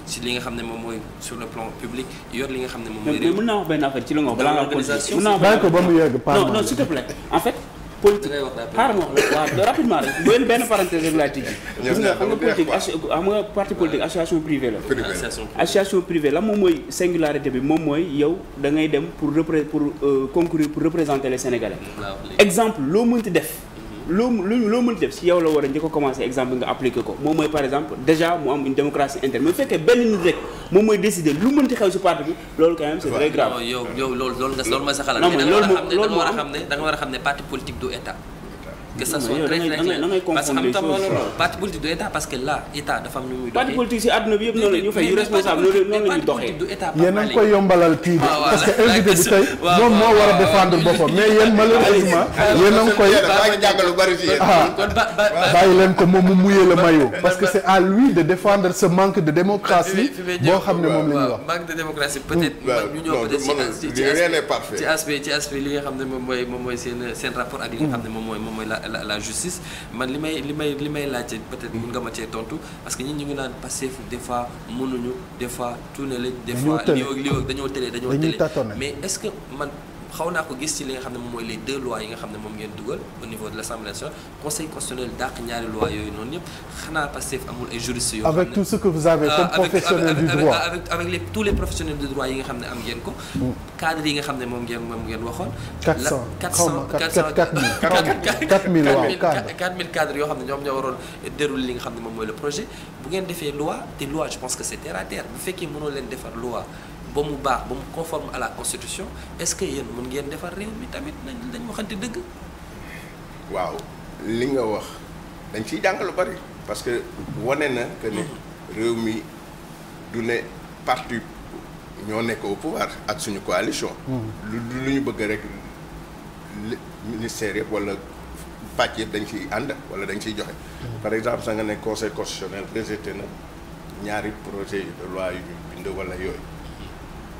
ci li nga xam ne moom mooy sur le plan public yor li nga xam ne moom mooy. mais mën naa wax benn affaire ci li nga wax balaa nga continuer. mën naa bàyyi ko ba mu yegg non s'il te plaît en fait. politique xaaral ma wax la waaw rapidement rek benn parenthèse rek laa tijji. gis nga xam nga politique xam nga parti politique association privée la. association privée la moom mooy singularité bi moom mooy yow da ngay dem pour concourir pour représenter les Sénégalais. exemple loo mënti def. loo mënti def si yow la war a njëkk a commencer exemple nga appliquer ko moom mooy par exemple déjà mu am une démocratie interne mais bu fekkee benn nit rek moom mooy décider lu mënti xew si parti bi loolu quand même c'est très grave. yow loolu mooy sa xalaat. non mais loolu moo da nga war a xam ne parti politique du état. que ça soit yow très da ngay confondre les choses. parti politique du état parce que là état dafa am nu muy doxee. parti politique si àdduna bi yëpp noonu la ñu fay yu responsable noonu la ñuy doxee. yéen a ngi koy yombalal kii bi parce que invité bi tey moom moo war a défendre boppam mais yéen malheureusement yéen a ngi koy bàyyi leen ko moom mu mouiller le maillot parce que c'est à lui de défendre ce manque de démocratie boo xam ne moom la ñuy wax. manque de démocratie peut-être ñu ñëw peut-être ci aspect li nga xam ne moom mooy seen rapport ak li nga xam ne moom mooy la justice man li may laajte peut-être mën nga ma cee tontu parce que ñun ñu ngi naan Pastef des fois mënuñu des fois tourné lañ des fois lii ak dañoo télé mais est-ce que man xaw naa ko gis ci li nga xam ne moom mooy les deux lois yi nga xam ne moom ngeen dugal au niveau de l'Assemblée nationale conseil constitutionnel dàq ñaari lois yooyu noonu yëpp xanaa Pastef amul ay juristes yoo xam ne avec tout ce que vous avez comme professionnel du droit avec tous les professionnels du droit yi nga xam ne am ngeen ko cadre yi nga xam ne moom ngeen waxoon 4000 cadres yoo xam ne ñoom ñoo waroon dérouler li nga xam ne moom mooy le projet bu ngeen defee loi te loi je pense que c'est terre à terre bu fekkee mënoo leen defar loi ba mu baax ba mu conforme à la constitution est-ce que yéen mën ngeen defar réew mi tamit nañ waxante dëgg. waaw li nga wax dañ ciy jàng lu bari parce que wane na que ne réew mi du ne parti ñoo nekk au pouvoir ak suñu coalition. lu ñu bëgg rek ministère yëpp wala pàcc yëpp dañ ciy ànd wala dañ ciy joxe. par exemple sax nga ne conseil constitutionnel rejeté na ñaari projet de loi yu ñu bind wala yooyu.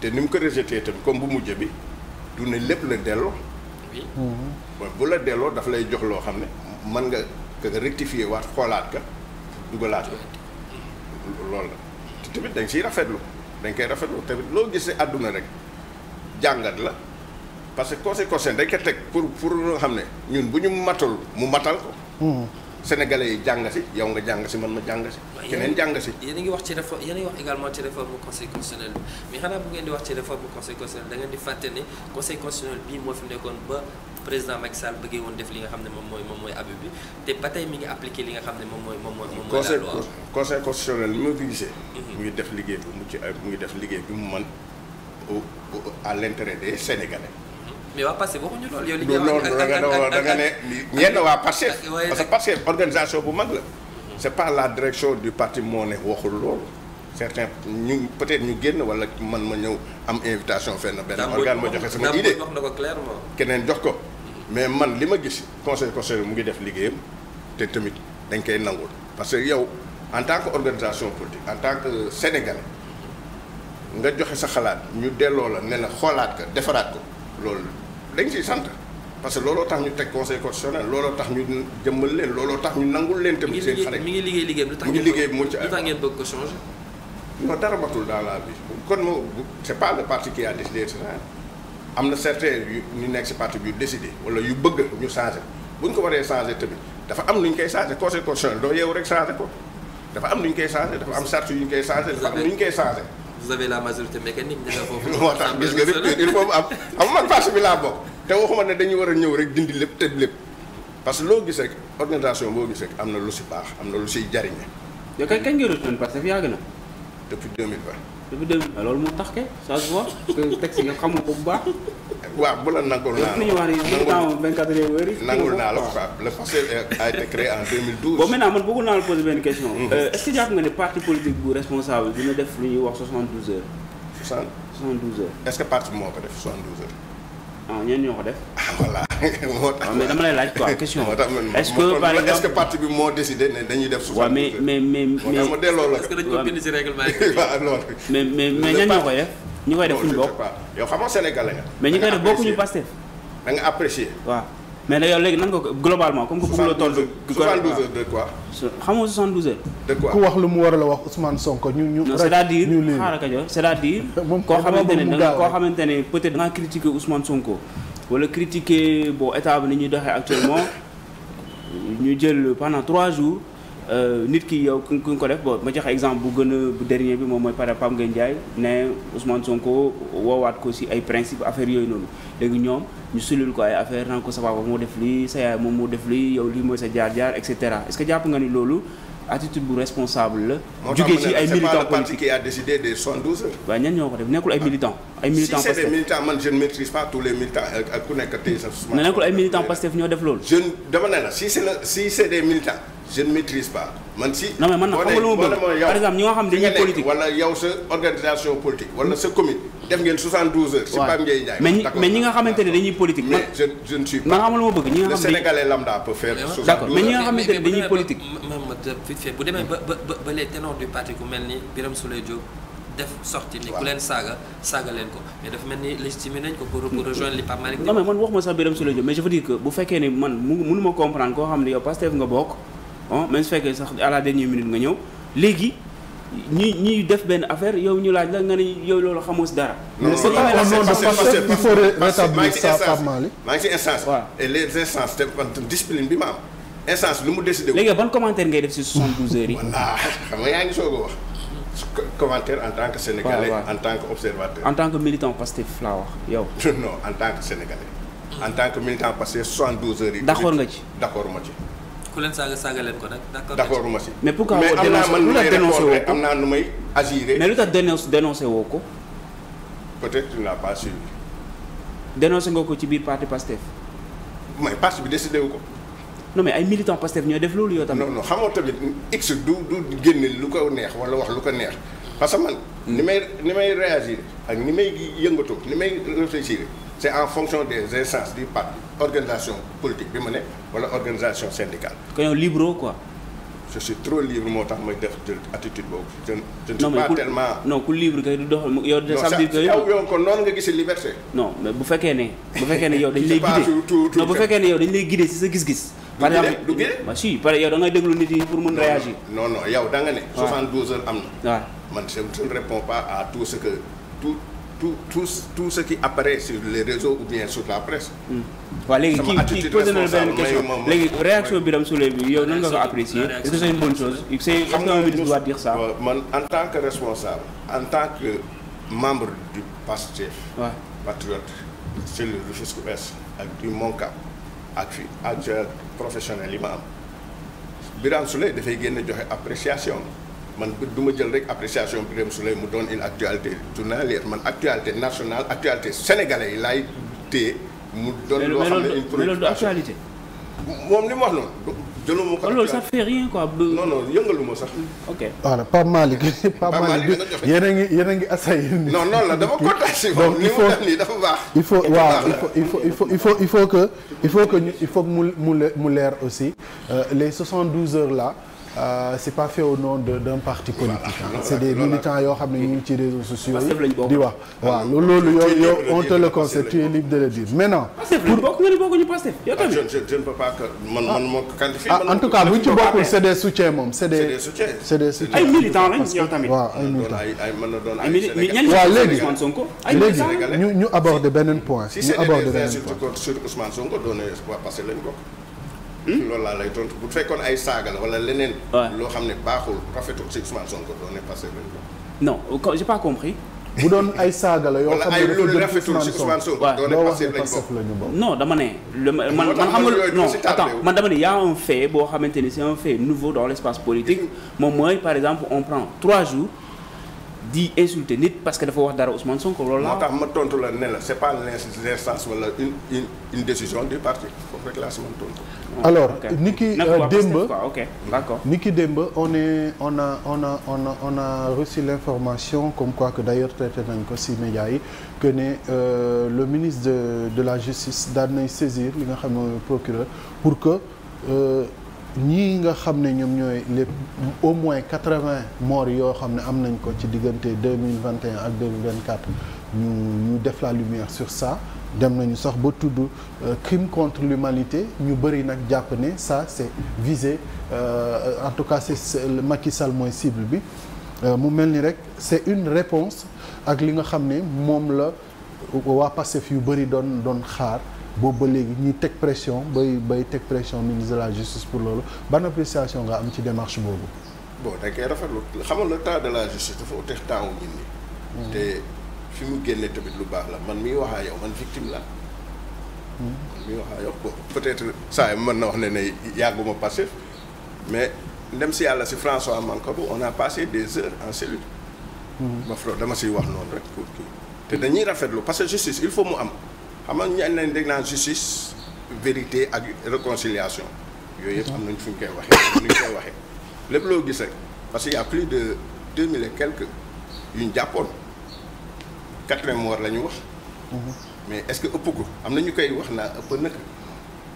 te ni mu ko rejeté tamit comme bu mujj bi du ne lépp la delloo. oui. bu la delloo daf lay jox loo xam ne mën nga ko rectifier waat xoolaat ka dugalaat ko loolu la te tamit dañ ciy rafetlu dañ koy rafetlu tamit loo gisee àdduna rek jàngat la parce que conseil constitutionnel dañ ko teg pour nga xam ne ñun bu ñu matal mu matal ko. Sénégalais yi jàng si yow nga jàng si man ma jàng si. keneen jàng si. yéen a ngi wax ci réforme yéen a ngi wax également ci réforme conseil constitutionnel bi mais xanaa bu ngeen di wax ci réforme conseil constitutionnel da ngeen di fàtte ne conseil constitutionnel bii moo fi nekkoon ba président Macky Sall bëggee woon def li nga xam ne moom mooy abus bi te ba tey mi ngi appliqué li nga xam ne moom mooy la loi. conseil constitutionnel li ma ko gisee. mu ngi def liggéey bu mucc ayib mu ngi def liggéey bi mu mën à l'intérêt des Sénégalais. mais waa Pastef waxuñu loolu yow li da nga ne ñenn waa Pastef parce que Pastef organisation bu mag la c'est pas la direction du parti moo ne waxul loolu certains ñu peut-être ñu génn wala man ma ñëw am invitation fenn benn organe ma joxe sama idée wax na ko clairement keneen jox ko mais man li ma gis conseil constitutionnel mu ngi def liggéeyam te tamit dañ koy nangul parce que yow en tant que organisation politique en tant que sénégalais nga joxe sa xalaat ñu delloo la ne la xoolaat ko defaraat ko loolu dañ ciy sant parce que looloo tax ñu teg conseil constitutionnel looloo tax ñu jëmmal leen looloo tax ñu nangul leen tamit seen xarit mi ngi liggéey liggéeyam lu tax ngeen bëgg ko changer. non dara matul dans la vie kon moo c'est pas le parti qui a décidé ça am na certains yu ñu nekk si parti bi yu décidé wala yu bëgg ñu changer bu ñu ko waree changer tamit dafa am lu ñu koy changer conseil constitutionnel doo yeewu rek changer ko dafa am lu ñu koy changer dafa am charte yu ñu koy changer dafa am lu ñu koy changer. vous avez la majorité mécanique dina foofu. moo tax gis nga rupture il faut mu am xam man parti bi laa bokk te waxuma ne dañu war a ñëw rek dindi lépp tëj lépp parce que loo gis rek organisation boo gis rek am na lu si baax am na lu siy jariñe. yow kañ nga rejoindre Pastef yàgg na. depuis 2020. depuis 2020 loolu moo tax ke ça se voit que texte nga xamoo ko bu baax. waaw bu la nangul naa nangul naa la quoi le Pastef a été créé en 2012. bon maintenant man bëggoon naa la poser benn question. est-ce que jàpp nga ne parti politique bu responsable dina def lu ñuy wax 72 heures. 72 heures. est-ce que parti bi moo ko def 72 heures. ah ñeen ñoo ko def. ah voilà moo tax. mais dama lay laaj quoi question. moo tax est-ce que par exemple est-ce que parti bi moo décidé ne dañuy def. 72 heures waaw mais ma delloo la. est-ce que dañu ko bind ci règlement yi. waaw loolu. mais ñan ñoo koy def. ñi koy def fu ñu bokk yow xam nga Sénégalais nga. mais ñi koy def bokkuñu Pastef. da nga apprécier. waaw mais nag yow léegi nan nga ko globalement comme que bëgg la tontu. 72 heures de quoi. xamoo 72 heures. de quoi ku wax lu mu war a la wax Ousmane Sonko ñu. non c'est-à-dire xaaral ka jox c'est-à-dire. koo xamante ne peut-être da ngaa critiquer Ousmane Sonko. wala critiquer bon état bi ni ñuy doxee actuellement ñu jël pendant 3 jours. nit ki yow ku ko def bon ma joxe exemple bu gën a bu dernier bi moom mooy par exemple Pape Ngagne Ndiaye ne Ousmane Sonko woowaat ko ci ay principe affaire yooyu noonu léegi ñoom ñu sulul ko ay affaire naan ko sa papa moo def lii sa yaay moom moo def lii yow lii mooy sa jaar-jaar et cetera est-ce que jàpp nga ni loolu attitude bu responsable la. jugee ci ay militants politiques c'est pas le parti qui a décidé des 72 heures. waaw ñan ñoo ko def nekkul ay militants. ay militants Pastef si c'est des militants man je ne maîtrise pas tous les militants ak ku nekk tey sa. mais nekkul ay militants Pastef ñoo def loolu. je dama ne la si c'est des militants. je ne maîtrise pas man si. non mais man nag xam nga lu ma bëgg par exemple ñi nga xam dañuy politique wala yow sa organisation politique wala sa commune def ngeen 72 heures. si Pape Ngagne Ndiaye. mais ñi nga xamante ne dañuy politique. mais je ne suis pas. man xam nga lu ma bëgg ñi nga xam le Sénégalais lambda peut faire. d'accord mais ñi nga xamante ne dañuy politique. bu demee ba les ténors du parti ku mel ni Birame Souleye Diop def sorti ni ku leen saaga leen ko mais dafa mel ni légitimé nañ ko pour rejoindre li Pape Malick. non mais man waxuma sax Birame Souleye Diop mais je veux dire que bu fekkee ne man mënuma comprendre koo xam ne yow Pastef nga bokk. bon même su fekkee sax à la dernière minute nga ñëw léegi ñuy def benn affaire yow ñu laaj la nga ne yow loolu xamoo si dara. non c'est pas au nom de Pastef il faut rétablir ça Pape Malick. maa ngi ci instance. waaw et les instances te discipline bi ma am instance lu mu décidé. léegi ban commentaire ngay def si 72 heures yi. voilà xam nga yaa ngi soog a wax. commentaire en tant que sénégalais. en tant que observateur. en tant que militant Pastef laa wax yow. non en tant que sénégalais. en tant que militant Pastef 72 heures yi. d'accord nga ci. d'accord ma ci. ku leen saaga leen ko nag d'accord ma si. mais pourquoi mais am naa man nu may dénoncé woo ko am naa nu may agir. mais lu tax dénoncé woo ko. peut-être tu n'as pas suivi. dénoncé nga ko ci biir parti Pastef. mais parti bi décidé wu ko. non mais ay militants Pastef ñoo def loolu yow tamit. non xamoo tamit x du génne lu ko neex wala wax lu ko neex parce que man. ni may réagir ak ni may yëngatu ni may réfléchir. c'est en fonction des instances du parti organisation politique bi ma ne wala organisation syndicale. que yow libre quoi. je suis trop libre moo tax may def attitude boobu. je ne suis pas tellement. non ku libre kay du doxal yow. ça veut dire que yow kon noonu nga gisee liberté. non mais bu fekkee ne yow dañ lay guider non bu fekkee ne yow dañ lay guider ci sa gis-gis. par exemple du guider bah si par yow da ngay déglu nit yi pour mun réagir. non yow da nga ne. 72 heures am na. waaw man je ne réponds pas à tout ce que tout ce qui apparaît sur les réseaux ou bien sur la presse. waaw léegi kii posé na la benn question léegi réaction Birame Souleye bi yow nan nga ko apprécier est-ce que c'est une bonne chose c'est est-ce qu'un ministre doit dire ça. man en tant que responsable en tant que membre du Pastef. waaw patriote c'est le Rufisque Ouest ak du Moncap ak professionnel yi ma am Birame Souleye dafay génn joxe appréciation. man du ma jël rek appréciation Birame Souleye mu doon une actualité journalière man actualité nationale actualité sénégalais yi laay téye mu doon loo xam ne une préoccupation moom li mu wax noonu jëluma ko loolu ça fait rien quoi. non yëngaluma sax. ok voilà Pape Malick yéen a ngi asay non la dafa kontaan si moom ni mu def nii dafa baax. il faut que mu leer aussi les 72 heures là. C'est pas fait au nom d'un parti politique. Voilà, c'est des militants yoo xam ne ñu ngi ci réseaux sociaux yi di wax waaw loolu yow on te le concède tu es libre de le dire maintenant. bokkuñu Pastef yow tamit. je ne peux pas que man moo ko qualifié. en tout cas bu ñu ci bokkul c'est des soutiens moom c'est des soutiens. ay militants lañ yow tamit. waaw ay militants mën na doon ay waaw léegi léegi ñu aborder beneen point. ñu aborder beneen point sur Ousmane Sonko doon waa passé lañ bokk. loolu laa lay tontu bu fekkoon ay saaga la wala leneen. loo xam ne baaxul rafetul ci Ousmane Sonko doon ne passé lañ bokk. non j'ai pas compris. bu doon ay saaga la yoo xam ne loolu rafetul ci Ousmane Sonko doo wax ne Pastef la ñu bokk. non dama ne man xam nga non attends man dama ne y a un fait boo xamante ni c'est un fait nouveau dans l'espace politique moom mooy par exemple on prend 3 jours di insulter nit parce que dafa wax dara Ousmane Sonko loolu la. moo tax ma tontu la ne la c'est pas l'instance wala une décision du parti foofu rek laa si mën tontu. alors ni ki démb ok d'accord ni ki démb on a reçu l'information comme quoi que d'ailleurs traité nañ ko ci médias yi que ne le ministre de la justice daan nay saisir li nga xam ne procureur pour que ñii nga xam ne ñoom ñooy les au moins 80 morts yoo xam ne am nañ ko ci diggante 2021 ak 2024 ñu def la lumière sur ça. dem nañu sax ba tudd crime contre l'humanité ñu bëri nag jàpp ne ça c'est visé en tout cas c'est Macky Sall mooy cible bi mu mel ni rek c'est une réponse ak li nga xam ne moom la waa Pastef yu bëri doon xaar boobu ba léegi ñuy teg pression bay teg pression ministre de la justice pour loolu ban appréciation nga am ci démarche boobu. bon da koy rafetlu xam nga le temps de la justice dafa uteex temps wu nit ñi te fi mu génne tamit lu baax la man miy wax ak yow man victime la man miy wax ak yow bon peut-être saa yi mën na wax ne yàgguma Pastef mais ndem si yàlla si François Mancabou on a passé des heures en cellule. dama siy wax noonu rek pour kii te dañuy rafetlu parce que justice il faut mu am xam nga ñu nañ dégg naan justice vérité ak réconciliation yooyu yëpp am nañ fu ñu koy waxee nu ñu koy waxee lépp loo gis rek parce que y a plus de 2000 et quelques yu ñu jàppoon 80 morts la ñu wax. mais est-ce que ëpp ko am na ñu koy wax naa ëpp nag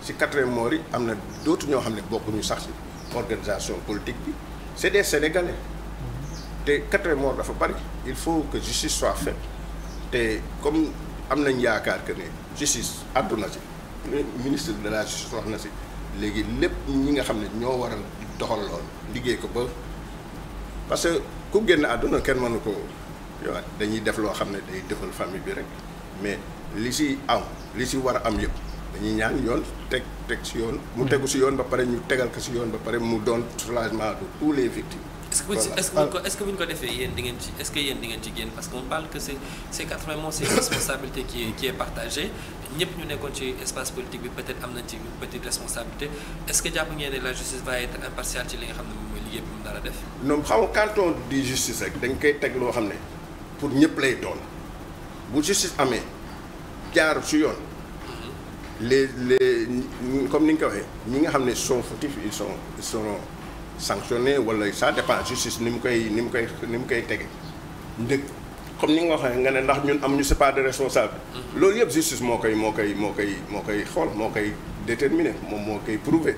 si 80 morts yi am na dootu ñoo xam ne bokkuñu sax si organisation politique bi c'est des Sénégalais te 80 morts dafa bari il faut que justice soit faite te comme am nañ yaakaar que ne justice àdduna si ministre de la justice wax na si léegi lépp ñi nga xam ne ñoo war a doxal lool liggéey ko ba parce que ku génn àdduna kenn mënu ko. yow dañuy def loo xam ne day defal famille bi rek mais li si war a am yëpp dañuy ñaan yoon teg si yoon. mu tegu si yoon ba pare ñu tegal ko si yoon ba pare mu doon soulagement de tous les victimes. est-ce que bu ñu ko defee yéen di ngeen ci est-ce que yéen di ngeen ci génn parce que on parle que c'est 80 mois c'est une responsabilité qui est partagée ñëpp ñu nekkoon ci espace politique bi peut-être am nañ ci une petite responsabilité est-ce que jàpp ngeen ne la justice va être impartiale ci li nga xam ne moom mooy liggéey bi mu dara def. non xam nga quand on dit justice rek dañ koy teg loo xam ne pour ñëpp lay doon bu justice amee jaar ci yoon les comme ni nga ko waxee ñi nga xam ne sont fautifs ils seront sanctionnés wala ça dépend justice ni mu koy tege ndëg comme ni nga waxee nga ne ndax ñun am ñu c'est pas de responsable loolu yëpp justice moo koy xool moo koy déterminer moom moo koy prouver.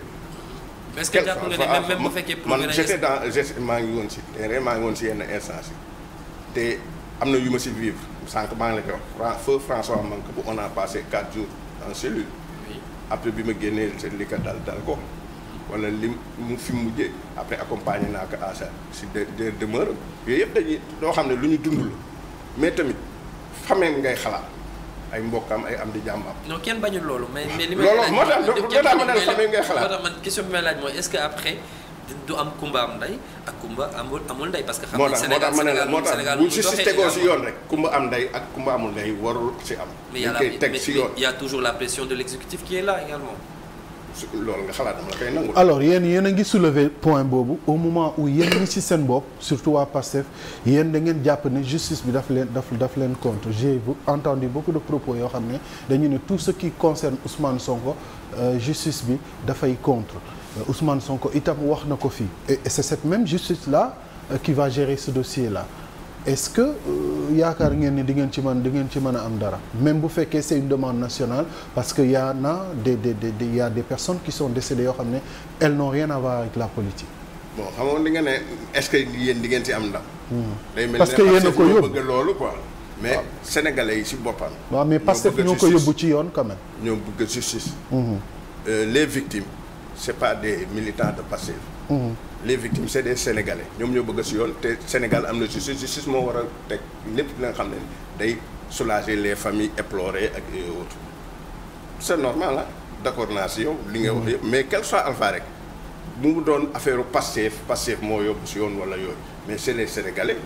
est-ce que jàpp nga ne même bu fekkee prouver maa ngi woon si terrain maa ngi woon si yenn instance yi te am na yu ma si vivre sànq maa ngi la koy wax feu François Mancabou on a passé 4 jours en cellule. après bi ma génnee seen li ko dal ko wala li mu fi mujjee après accompagné naa ko à ça si des demeures yooyu yëpp dañuy doo xam ne lu ñu dund la mais tamit xamee ngay xalaat ay mbokkam ay am di jàmbam. non kenn bañul loolu mais li loolu moo tax ma ne xamee ngay xalaat. moo tax man question bi may laaj mooy est-ce que après du am kumba am ndey ak kumba amul ndey parce que. xam nga Sénégal moo tax bu justice tegoo si yoon rek kumba am ndey ak kumba amul ndey warul si am. dañ koy teg si yoon mais il y a toujours la pression de l'exécutif qui est là également. loolu nga xalaat dama la koy nangu. alors yéen a ngi soulever point boobu au moment où yéen ñi ci seen bopp surtout waa Pastef yéen da ngeen jàpp ne justice bi daf leen contre j'ai entendu beaucoup de propos yoo xam ne dañu ne tout ce qui concerne Ousmane Sonko justice bi dafay contre Ousmane Sonko itam wax na ko fii et c'est cette même justice là qui va gérer ce dossier là est-ce que yaakaar ngeen ni di ngeen ci mën a am dara même bu fekkee c'est une demande nationale parce que y en a des personnes qui sont décédées yoo xam ne elles n'ont rien à voir avec la politique. bon xamoon di nga ne est-ce que yéen di ngeen ci am ndam. day mel parce que yéen a ko yóbbu bëgg loolu quoi. mais sénégalais yi ci boppam. waaw mais Pastef ñoo ko yóbbu ci yoon quand même. ñoo bëgg justice. Les victimes c'est pas des militants de Pastef. Les victimes c'est des Sénégalais ñoom ñoo bëgg ci yoon te Sénégal am na justice moo war a teg lépp li nga xam ne day soulager les familles éplorées ak autres c'est normal ah d'accord naa ci yow li nga wax yëpp mais quel soit alpha rek bu mu doon affaire Pastef moo yóbbu si yoon wala yooyu mais c'est les Sénégalais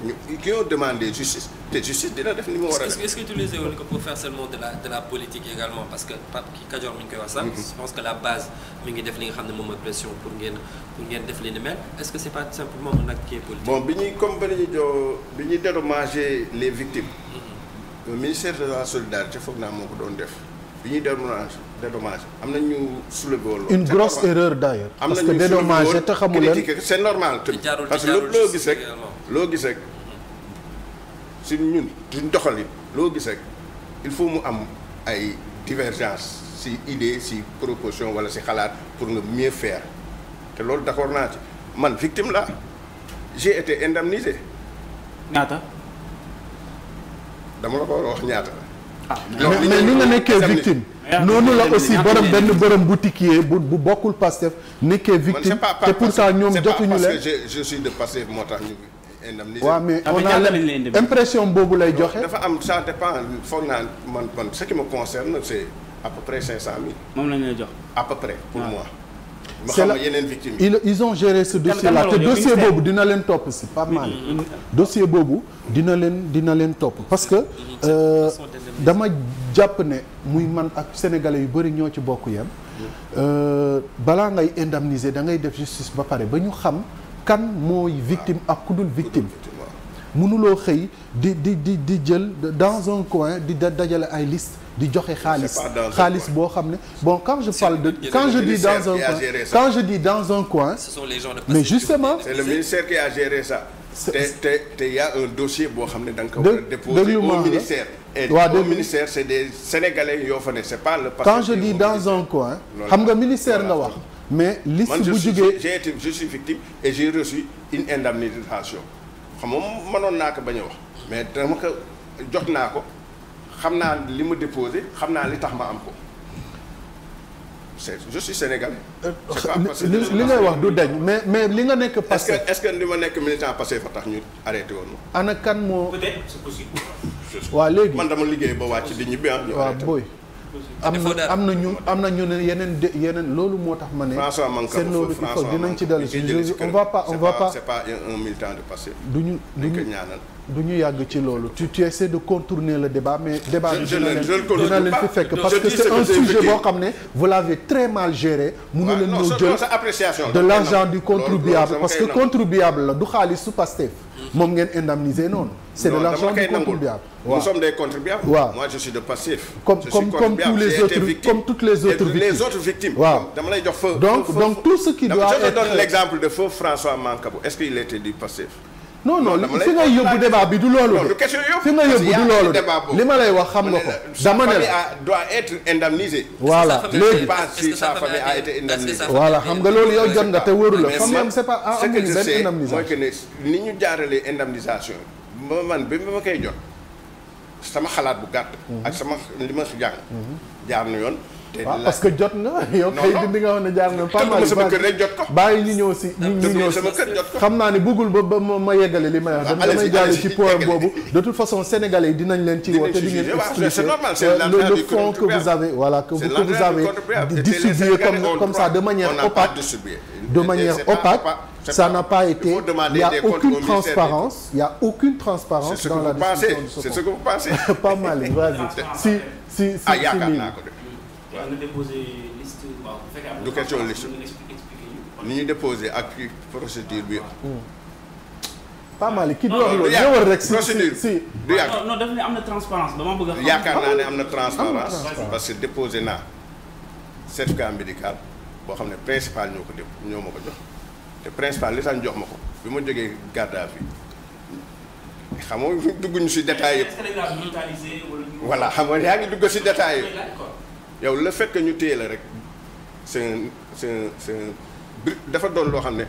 qui ont demandé justice te justice dina def ni mu war a def. Est-ce que utiliser woon ko pour faire seulement de la politique également parce que Pape Kajoor mi ngi koy wax sax. je pense que la base mi ngi def li nga xam ne moom mooy pression pour ngeen def li ni mel est-ce que c'est pas simplement un acte qui est politique. Bon bi ñuy dédommager les victimes. Le ministère de la solidarité foog naa moo ko doon def bi ñuy dédommager am na ñu soulevé woon. une grosse erreur d'ailleurs. parce que dédommager te xamu leen c'est normal. parce que loo gis rek si ñun suñ doxalin loo gis rek il faut mu am ay divergence si idée si proposition wala si xalaat pour nga mieux faire te loolu d'accord naa ci man victime la j'ai été indemnisé. ñaata. dama la ko war a wax ñaata. mais ni nga nekkee victime. noonu la aussi benn borom boutiquier bu bokkul Pastef nekkee victime te pourtant ñoom jotuñu leen. c'est pas parce que je suis de Pastef moo tax ñu indemnisé. waaw mais on a impression boobu lay joxe. dafa am ça dépend foog naa man ce qui me concerne c'est à peu près 500 000. moom la ñu lay jox. à peu près pour moi. ma xam yeneen victimes ils ont géré ce dossier là te dossier boobu dina leen topp si pas mal. dossier boobu dina leen topp parce que dama jàpp ne muy man ak sénégalais yu bëri ñoo ci bokk yem. balaa ngay indemniser da ngay def justice ba pare ba ñu xam kan mooy victime ak ku dul victime. mënuloo xëy di jël dans un coin di dajale ay liste di joxe xaalis boo xam ne bon quand je parle de quand je dis dans un coin ce sont les gens de mais justement c'est le ministère qui a géré ça te y a un dossier boo xam ne da nga ko war a déposer au ministère et au ministère c'est des Sénégalais yoo fa ne c'est pas le quand je dis dans un coin xam nga ministère nga wax mais liste bu jugee je suis victime et j'ai reçu une indemnisation xam nga mënoon naa ko bañ a wax mais dama ko jot naa ko xam naa li ma déposé xam naa li tax ma am ko je suis sénégalais. li ngay wax du dañ mais li nga nekk parce que est-ce que li ma nekk militant passé fa tax ñu arrêté woon ma. ana kan moo. peut-être c'est possible. waaw léegi man dama liggéey ba wàcc di ñibbi ah. waaw booy. am na ñu ne yeneen loolu moo tax ma ne. François Mancabou seen loolu il faut dinañ ci dellu si on va pas c'est pas un militant de passé. du ñu yàgg ci loolu tu essaies de contourner le débat mais débat bi dina leen fi fekk parce que c'est un sujet boo xam ne vous l'avez très mal géré mënu leen ñëw jël de l'argent du contribuable parce que contribuable la du xaalis su Pastef moom ngeen indemniser noonu c'est de l'argent du contribuable nous sommes des contribuables waaw moi je suis de Pastef comme toutes les autres victimes waaw dama lay jox feu donc tout ce qui doit être je te donne l'exemple de feu François Mancabou est-ce qu'il était du Pastef non fi nga yóbbu débat bi du loolu de fi nga yóbbu du loolu de li ma lay wax xam nga ko dama ne doit être indemnisé voilà léegi si sa famille a été indemnisée voilà xam nga loolu yow jot nga te wóoru la xam nga c'est pas amuñu benn indemnisation mooy que ne ni ñu jaaralee indemnisation man bi ma koy jot sama xalaat bu gàtt ak sama li ma jàng jaar na yoon waaw parce que jot nga yow kay dindi nga wax ne jaar nga pas mal sama kër rek jot ko bàyyi ñu ñëw si sama kër jot ko xam naa ne bëggul ba ma yeggale li may wax damay jàll ci point boobu de toute façon sénégalais yi dinañ leen ci woote di ngeen expliquer le fond que vous avez voilà que vous avez distribué comme ça de manière opaque ça n'a pas été il y a aucune transparence dans la discussion de ce c'est ce que vous pensez pas mal vas-y si yaakaar naa ko de nga déposé liste waaw bu fekkee du question liste ni ñu déposé ak procédure bi pas mal ki di wax loolu ñëwal rek si du yàgg non daf ne am na transparence dama bëgg a xam yaakaar naa ne am na transparence parce que déposé naa certificat médical boo xam ne principal ñoo ma ko jox te principal li tax jox ma ko bi ma jógee garde à vue xam nga dugguñu si détails yëpp voilà xam nga yaa ngi dugg si détails yëpp yow le fait que ñu téye la rek c'est dafa doon loo xam ne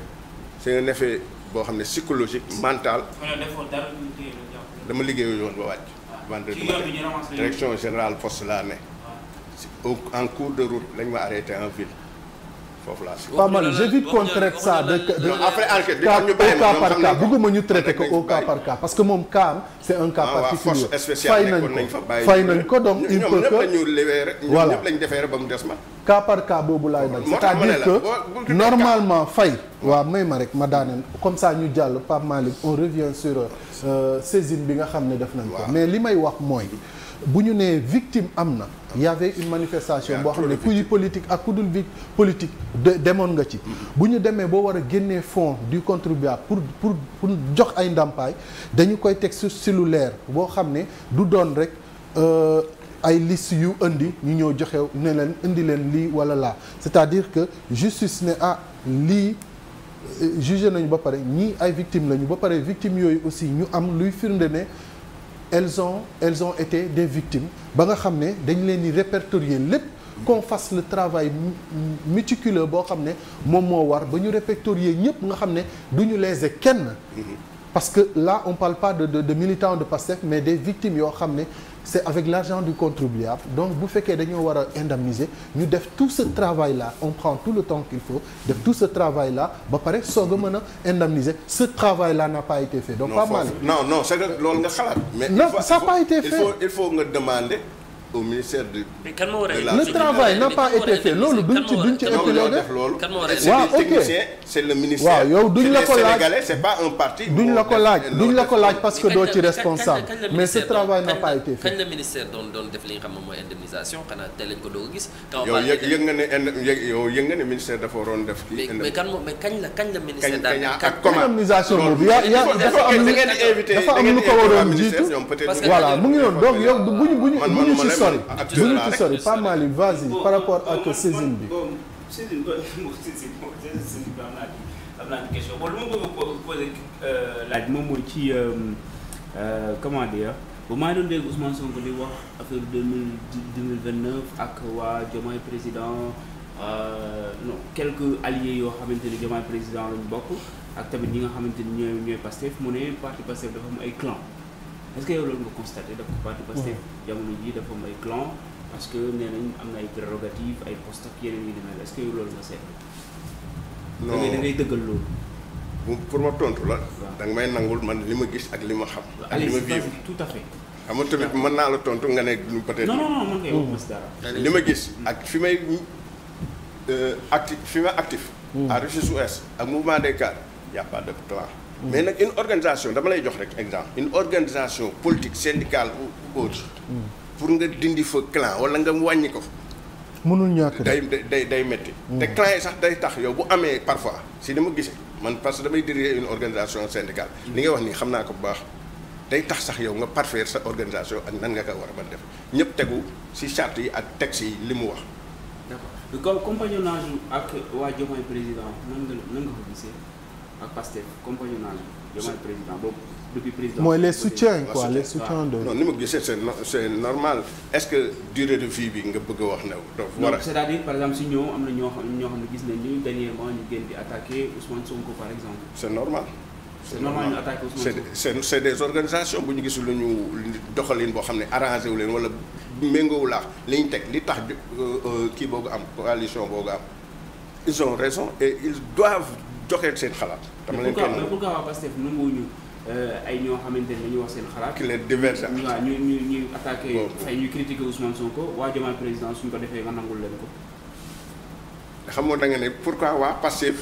c'est un effet boo xam ne psychologique mental dama liggéeyu yoon ba wàcc vendredi matin direction générale poste laa ne en cours de route lañ ma arrêté en ville foofu laa si. pas mal j'évite qu'on traite ça de après enquête cas au cas par cas bëgguma ñu traité ko au cas par cas parce que moom cas c'est un cas particulier fay nañ ko donc il peut que voilà ñëpp lañ defee rek ba mu des ma. cas par cas boobu laay bañ c'est-à-dire que normalement fay waaw may ma rek ma daaneel comme ça ñu jàll Pape Malick on revient sur saisine bi nga xam ne def nañ ko mais li may wax mooy bu ñu nee victime am na y avait une manifestation boo xam ne kuy politique ak ku dul politique demoon nga ci bu ñu demee boo war a génnee fonds du contribuable pour jox ay ndàmpaay dañu koy teg si lu leer boo xam ne du doon rek ay liste yu indi ñu ñëw joxe ne leen indi leen lii wala laa c'est-à-dire que justice ne lii jugé nañu ba pare ñii ay victimes lañu ba pare victimes yooyu aussi ñu am luy firnde ne elles ont été des victimes ba nga xam ne dañ leen di répertorier lépp qu'on fasse le travail méticuleux boo xam ne moom moo war ba ñu répertorier ñëpp nga xam ne du ñu léser kenn parce que là on parle pas de militants de Pastef mais des victimes yoo xam ne c'est avec l'argent du contribuable donc bu fekkee dañoo war a indemniser ñu def tout ce travail là on prend tout le temps qu'il faut def tout ce travail là ba pare soog a mën a indemniser ce travail là n'a pas été fait donc pas mal non c'est que loolu nga xalaat mais non ça n'a pas été fait il faut nga demander au ministère de le travail n'a pas été fait loolu duñ ci épilogué waaw ok c'est le ministère waaw yow duñ la ko laaj c'est pas un parti duñ la ko laaj parce que doo ci responsable mais ce travail n'a pas été fait kañ la ministère doon def li nga xam moom mooy indemnisation xanaa tey lañ ko doog a gis yow yëg nga ne ministère dafa waroon def mais kañ la ministère indemnisation boobu dafa am lu ko waroon jiitu voilà mu ngi noonu donc yow bu ñu ci sori pas mal vas-y par rapport ak saisine bi. saisine am naa ci question bon lu ma bëgg a poser laaj moom mooy ci comment dire bu maa doon dégg Ousmane Sonko di wax affaire 2029 ak waa Diomaye président non quelques alliés yoo xamante ni Diomaye président lañu bokk ak tamit ñi nga xamante ni ñooy Pastef mu ne parti Pastef dafa am ay clan est-ce que yow loolu nga constaté dafa parti Pastef jamono ji dafa am ay clan parce que nee nañ am na ay prérogatives ay postes ak yeneen yi demee est-ce que yow loolu nga seetlu. non da ngay dëggal loolu. pour ma tontu la. da nga may nangul man li ma gis ak li ma xam. ak li ma vivre tout à fait. xam nga tamit mën naa la tontu nga ne peut-être. non man ngay wax dara. li ma gis ak fi may actif. à Rufisque Ouest ak mouvement des cadres y a pas de clan. mais nag une organisation dama lay jox rek exemple une organisation politique syndicale ou autre pour nga dindi fa clan wala nga wàññi ko fa mënul ñàkk day métti te clan yi sax day tax yow bu amee parfois si dama gisee man parce que damay diriger une organisation syndicale li nga wax nii xam naa ko bu baax day tax sax yow nga parfaire sa organisation ak nan nga ko war a mën def ñëpp tegu si charte yi ak texte yi li mu wax. d'accord compagnonnage ak waa Diomaye président nan nga ko gisee ak Pastef compagnonnage Diomaye président boobu depuis président. mooy les soutiens quoi les soutiens de. non ni ma gisee c'est normal est-ce que durée de vie bi nga bëgg a wax ne. non c'est-à-dire par exemple si ñoom am na ñoo xam ne gis nañ ni dernièrement ñu gën di attaquer Ousmane Sonko par exemple. c'est normal. c'est normal ñu attaquer Ousmane Sonko. c'est des organisations bu ñu gisul lu ñu doxalin boo xam ne arrangé wu leen wala méngoowu laax li ñu teg li tax kii boobu am coalition boobu am ils ont raison et ils doivent. joxeel seen xalaat. dama leen koy mais pourquoi waa Pastef nanguwuñu ay ñoo xamante ne dañuy wax seen xalaat. ki leen diverse. waaw ñu attaqué. fay ñu critiqué Ousmane Sonko waa Diomaye président suñ ko defee nga nangul leen ko. xam nga da nga ne pourquoi waa Pastef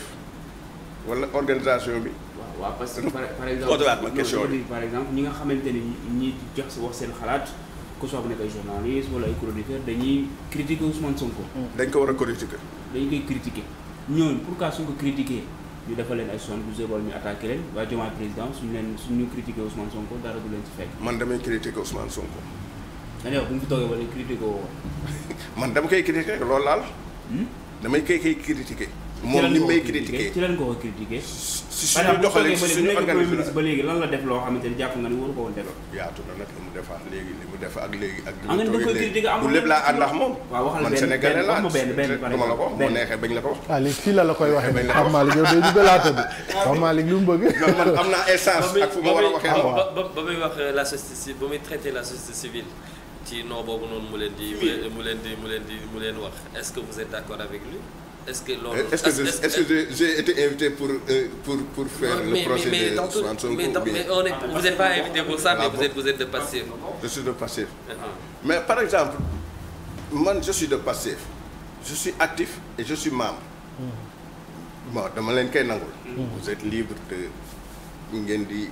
wala organisation bi. waaw waa Pastef par exemple par exemple ñi nga xamante ne ñi jox wax seen xalaat ku soo nekk ay journaliste wala ay chroniqueur dañuy critiqué Ousmane Sonko. dañ ko war a critiquer. dañ koy critiquer ñooñu pourquoi suñ ko critiquer. ñu defal leen ay 72 heures wala ñu attaqué leen waa Diomaye président suñu critiqué Ousmane Sonko dara du leen ci fekk. man damay critiqué Ousmane Sonko. da ngay wax bu ñu fi toogee wala critiqué woo. man dama koy critiqué loolu laal. damay koy critiqué. moom ni may critiqué ci leen ko war a critiqué. si suñu doxalee si suñu organisation ba léegi lan la def loo xamante ni jàpp nga ni waru ko woon def. yaatu na nag li mu defaat léegi li mu def ak léegi ak. am nañu da koy critiqué amul lépp laa ànd ak moom. waaw waxal man Sénégalais laa dama la ko wax moo neexee bañ la ko wax. ah léegi fii la koy waxee Pape Malick yow day dugalaate bi Pape Malick lu mu bëgg. non man am naa essence ak fu ma war a waxee. ba muy wax la société civile ba muy traité la société civile ci non boobu noonu mu leen wax est-ce que vous êtes d'accord avec lui. est-ce que loolu. est-ce que j'ai été invité pour faire le procès de Ousmane Sonko mais vous n'êtes pas invité pour ça, mais vous êtes de Pastef. Je suis de Pastef. Mais par exemple man je suis de Pastef, je suis actif et je suis membre. Bon dama leen koy nangul. Vous êtes libre de ngeen di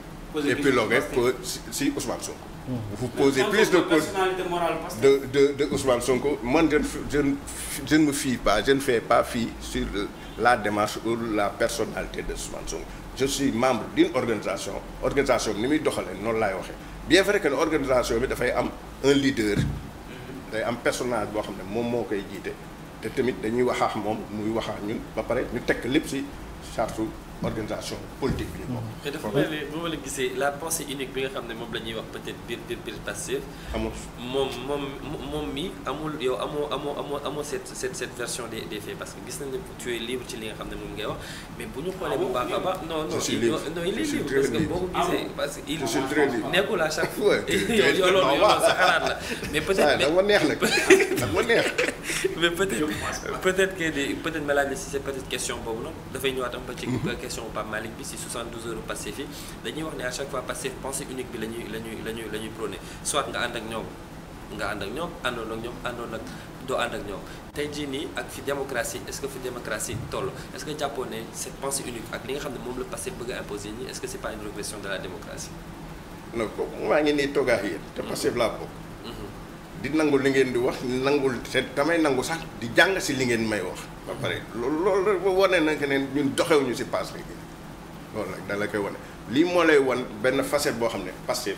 épiloguer si Ousmane Sonko. Vous posez plus de Ousmane Sonko. Man je ne me fie pas, je ne fais pas fi sur la démarche ou la personnalité de Ousmane Sonko. Je suis membre d'une organisation bi ni muy doxalee noonu laay waxee. Bien vrai que l'organisation bi dafay am un leader. Day am personnage boo xam ne moom moo koy jiite te tamit dañuy waxaax moom muy waxaax ñun ba pare ñu tekk lépp ci charte organisation politique bi moom. mais dafa mel ni bu ma la gisee la pensée unique bi nga xam ne moom la ñuy wax peut-être biir Pastef. amul moom mi amul yow amoo cette version des faits parce que gis nañ ne tu es libre ci li nga xam ne moom ngay wax mais bu ñu xoolee bu baax a baax. non il est libre parce que boo ko gisee. parce que il nekkul à chaque fois. yow loolu sa xalaat la mais peut-être. dama neex nag dama neex. mais peut-être que ma laaj la si cette petite question boobu noonu dafay ñëwaat un peu ci question Pape Malick bi si 72 heures Pastef yi dañuy wax ne à chaque fois Pastef pensée unique bi la ñuy prôné soit nga ànd ak ñoom àndoon ak doo ànd ak ñoom tey jii nii ak fi démocratie est-ce que fi démocratie toll est-ce que jàppoo ne cette pensée unique ak li nga xam ne moom la Pastef bëgg a imposer nii est-ce que c'est pas une régression de la démocratie. non kooku maa ngi nii toogaax yéen te Pastef laa bokk. di nangul li ngeen di wax nangul te damay nangu sax di jàng si li ngeen may wax ba pare loolu wane na que ne ñun doxewuñu si passe léegi loolu nag da la koy wane lii moo lay wan benn facette boo xam ne Pastef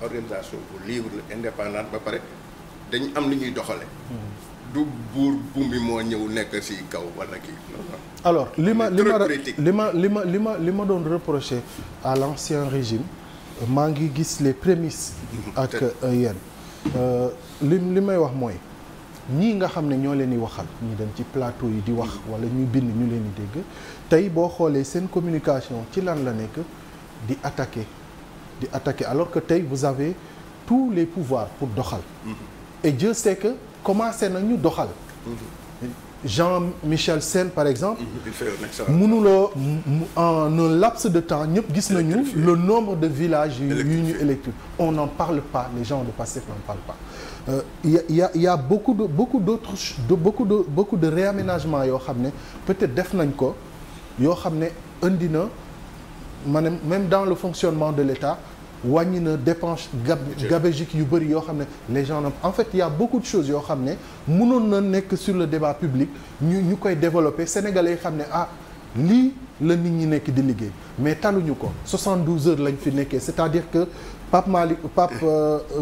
organisation bu libre indépendante ba pare dañ am li ñuy doxale du buur buum bi moo ñëw nekk si kaw wala kii. alors li ma doon reprocher à l'ancien régime maa ngi gis les prémices ak yéen li may wax mooy ñii nga xam ne ñoo leen di waxal ñi dem ci plateau yi di wax wala ñuy bind ñu leen di dégg tey boo xoolee seen communication ci lan la nekk di attaquer alors que tey vous avez tous les pouvoirs pour doxal et Dieu sait que commencé nañu doxal Jean-Michel Sène par exemple mënuloo en un laps de temps ñëpp gis nañu le nombre de villages yu ñu électrifié on n'en parle pas, les gens de Pastef n'en parlent pas. Il y a beaucoup de réaménagements yoo xam ne peut-être def nañ ko yoo xam ne indi na maanaam même dans le fonctionnement de l'État wàññi na dépense gabégique yu bëri yoo xam ne les gens en fait il y a beaucoup de choses yoo xam ne mënoon na nekk sur le débat public ñu koy développer sénégalais yi xam ne lii la nit ñi nekk di liggéey mais taluñu ko 72 heures lañ fi nekkee c'est-à-dire que Pape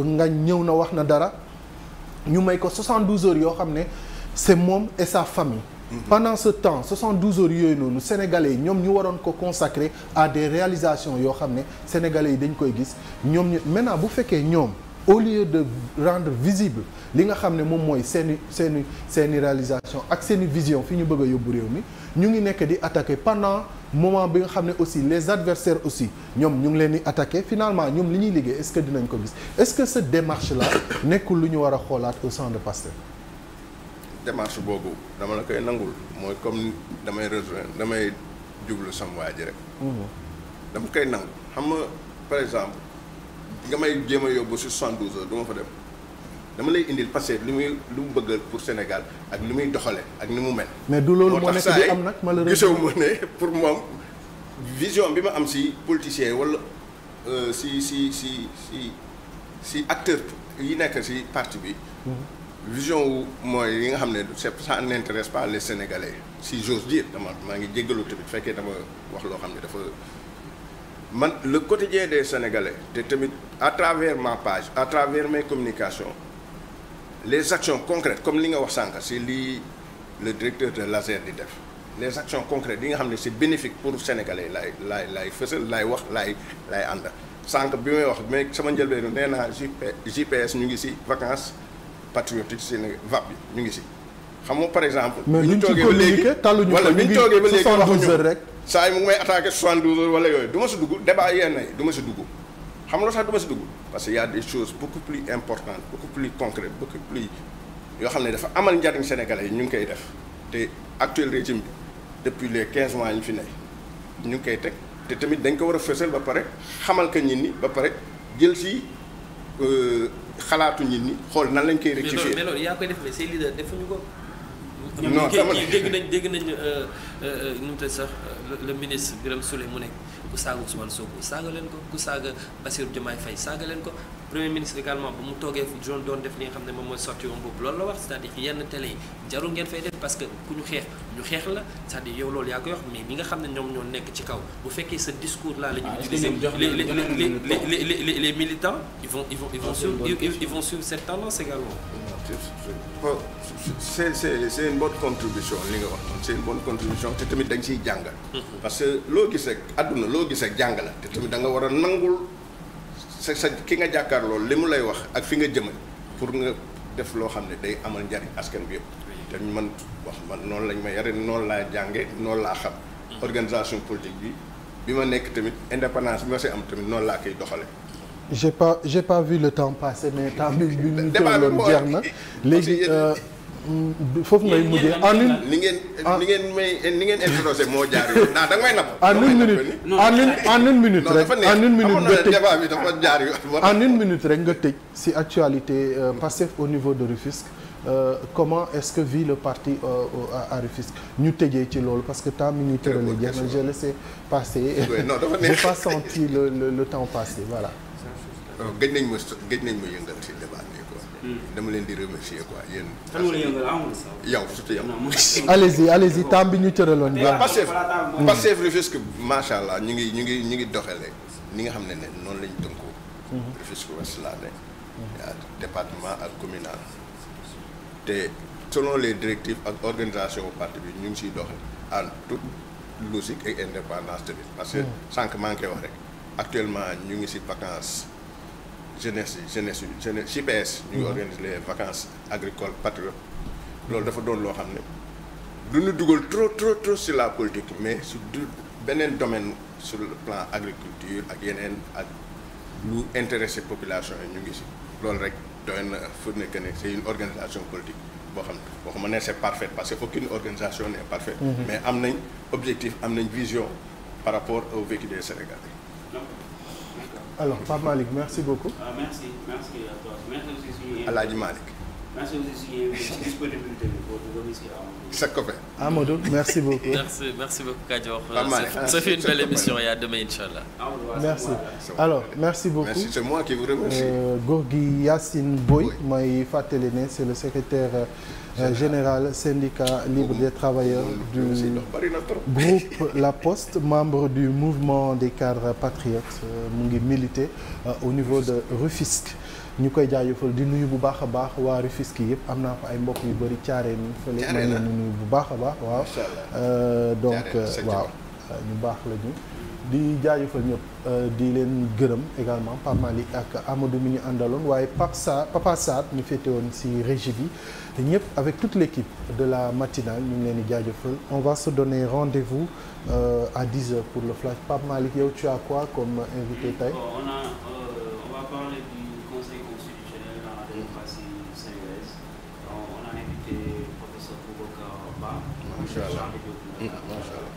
Ngagne ñëw na wax na dara ñu may ko 72 heures yoo xam ne c'est moom et sa famille. Pendant ce temps 72 heures yooyu noonu sénégalais yi ñoom ñu waroon ko consacrer à des réalisations yoo xam ne sénégalais yi dañ koy gis ñoom maintenant bu fekkee ñoom au lieu de rendre visible li nga xam ne moom mooy seeni réalisation ak seeni vision fi ñu bëgg a yóbbu réew mi ñu ngi nekk di attaquer pendant moment bi nga xam ne aussi les adversaires aussi ñoom ñu ngi leen di attaquer finalement ñoom li ñuy liggéey est-ce que dinañ ko gis est-ce que cette démarche là nekkul lu ñu war a xoolaat au sein de Pastef. démarche boobu dama la koy nangul mooy comme damay jublu sam waa ji rek. dama koy nangu xam nga par exemple nga may jéem a yóbbu si 72 heures du ma fa dem dama lay indil parce que lu mu bëggal pour Sénégal ak li muy doxale ak ni mu mel. mais du loolu moo nekk di am nag malheureusement gisoo ma ne pour moom vision bi ma am si politicien wala si acteur yi nekk si parti bi. vision wu mooy yi nga xam ne ça n'intéresse pas les Sénégalais si j'ose dire maa ngi jéggalu tamit fekkee dama wax loo xam ne dafa man le quotidien des Sénégalais te tamit à travers ma page à travers mes communications les actions concrètes comme li nga wax sànq c'est lii le directeur de l'ASER di def les actions concrètes yi nga xam ne c'est bénéfique pour Sénégalais laay fësal laay wax laay ànd sànq bi may wax mais sama njëlbéenu nee naa JPS ñu ngi ci vacances patriotique Sénégal VAP bi ñu ngi ci xam nga par exemple. mais ñu toogee ba léegi wala bi ñu toogee ba léegi 72 heures rek. saa yi mu ngi may attaqué 72 heures wala yooyu du ma si dugg débat yenn yi du ma si dugg xam nga sax du ma si dugg parce que y a des choses beaucoup plus importantes beaucoup plus concrètes beaucoup plus yoo xam ne dafa amal njariñ Sénégalais yi ñu ngi koy def te actuel régime bi depuis les 15 mois ñu fi ne ñu ngi koy teg te tamit dañ ko war a fësal ba pare xamal ko nit ñi ba pare jël si xalaatu nit ñi xool nan lañ koy rectifier. mais loolu yaa koy def mais say leader defuñu ko. non dégg nañ nu mu tëdd sax le ministre Birame Souleye mu nekk ku saaga Ousmane Sonko saaga leen ko ku saaga Bassirou Diomaye Faye saaga leen ko premier ministre également bu mu toogee doon def li nga xam ne moom mooy sorti woon boobu loolu la wax c'est-à-dire yenn télé yi jarul ngeen fay def parce que ku ñu xeex la c'est-à-dire yow loolu yaa koy wax mais ñi nga xam ne ñoom ñoo nekk ci kaw bu fekkee sa discours là la ñu utiliser les militants ils vont suivre cette tendance également. c'est une bonne contribution li nga wax c'est une bonne contribution te tamit dañ ciy jàng. parce que loo gis rek àdduna loo gis rek jàng la te tamit da nga war a nangul sa ki nga jàkkaar loolu li mu lay wax ak fi nga jëmal pour nga def loo xam ne day amal njariñ askan bi yëpp. te man noonu lañ ma yare noonu laa jànge noonu laa xam. organisation politique bi ma nekk tamit indépendance bi ma si am tamit noonu laa koy doxale j'ai pas vu le temps passer mais temps bi ñu tëraloon jeex na léegi foofu ngay mujjee en une ni ngeen introsé moo jaar yoon da nga may napp en une minute rek en une minute nga tëj débat bi dafa jaar yoon en une minute rek nga tëj si actualité Pastef au niveau de Rufisque comment est-ce que vit le parti à Rufisque ñu tëjee ci loolu parce que temps mi ñuy tëralee jeex na j'ai laissé passer j'ai pas senti le temps passer voilà. gëj nañ ma yëngal ci débat nii quoi. dama leen di remercier quoi yéen. fan nga yëngal amul yow surtout yow. allez-y temps bi ñu tëraloon. Pastef Rufisque macha allah ñu ngi doxalee ni nga xam ne noonu lañ tënkoo. Rufisque Ouest laa ne. département ak communal. te selon les directives ak organisation bu parti bi ñu ngi siy doxal en toute logique et indépendance tamit. parce que sànq maa ngi koy wax rek actuellement ñu ngi si vacances. jeunesse JPS ñu ngi organiser les vacances agricoles patriotes loolu dafa doon loo xam ne du ñu dugal trop sur la politique mais sur beneen domaine sur le plan agriculture ak yeneen ak lu intéressé population yi ñu ngi si loolu rek doy na fu nekk ne c'est une organisation politique boo xam ne waxuma ne c'est parfait parce que aucune organisation n'est parfaite mais am nañ objectif am nañ vision par rapport au vécu des Sénégalais. Alors Pape Malick merci beaucoup. Merci à toi. Merci aussi Alaaji Malick. Merci aussi sur disponibilité pour remercier sa copain. Amadou merci beaucoup. merci beaucoup Kadior. Ça fait une belle émission et à demain inchallah. Merci. Alors merci beaucoup. Merci, c'est moi qui vous remercie. Gorgui Yacine Boy mooy fàttali ne c'est le secrétaire général syndicat libre des travailleurs du groupe La Poste, membre du mouvement des cadres patriotes mu ngi militer au niveau de Rufisque. ñu koy jaajëfal di nuyu bu baax a baax waa Rufisque yëpp am naa fa ay mbokk yu bëri caaree ni fële ma leen di nuyu bu baax a baax waaw donc waaw ñu baax la ñu di jaajëfal ñëpp di leen gërëm également Pape Malick ak Amadou mi ñu àndaloon waaye Papa Sarr ñu féete woon ci régie bi ñëpp avec toute l'équipe de la matinale ñu ngi leen di jaajëfal on va se donner rendez-vous à 10h pour le flash. Pape Malick yow tu as quoi comme invité tey? On va parler du Conseil constitutionnel dans la démocratie sénégalaise. On a invité professeur Boubacar Ba. Machallah.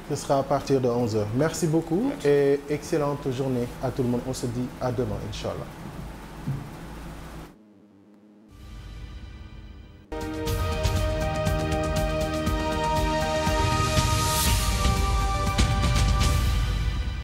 Ce sera à partir de 11h. Merci beaucoup et excellente journée à tout le monde. On se dit à demain, Inch'Allah.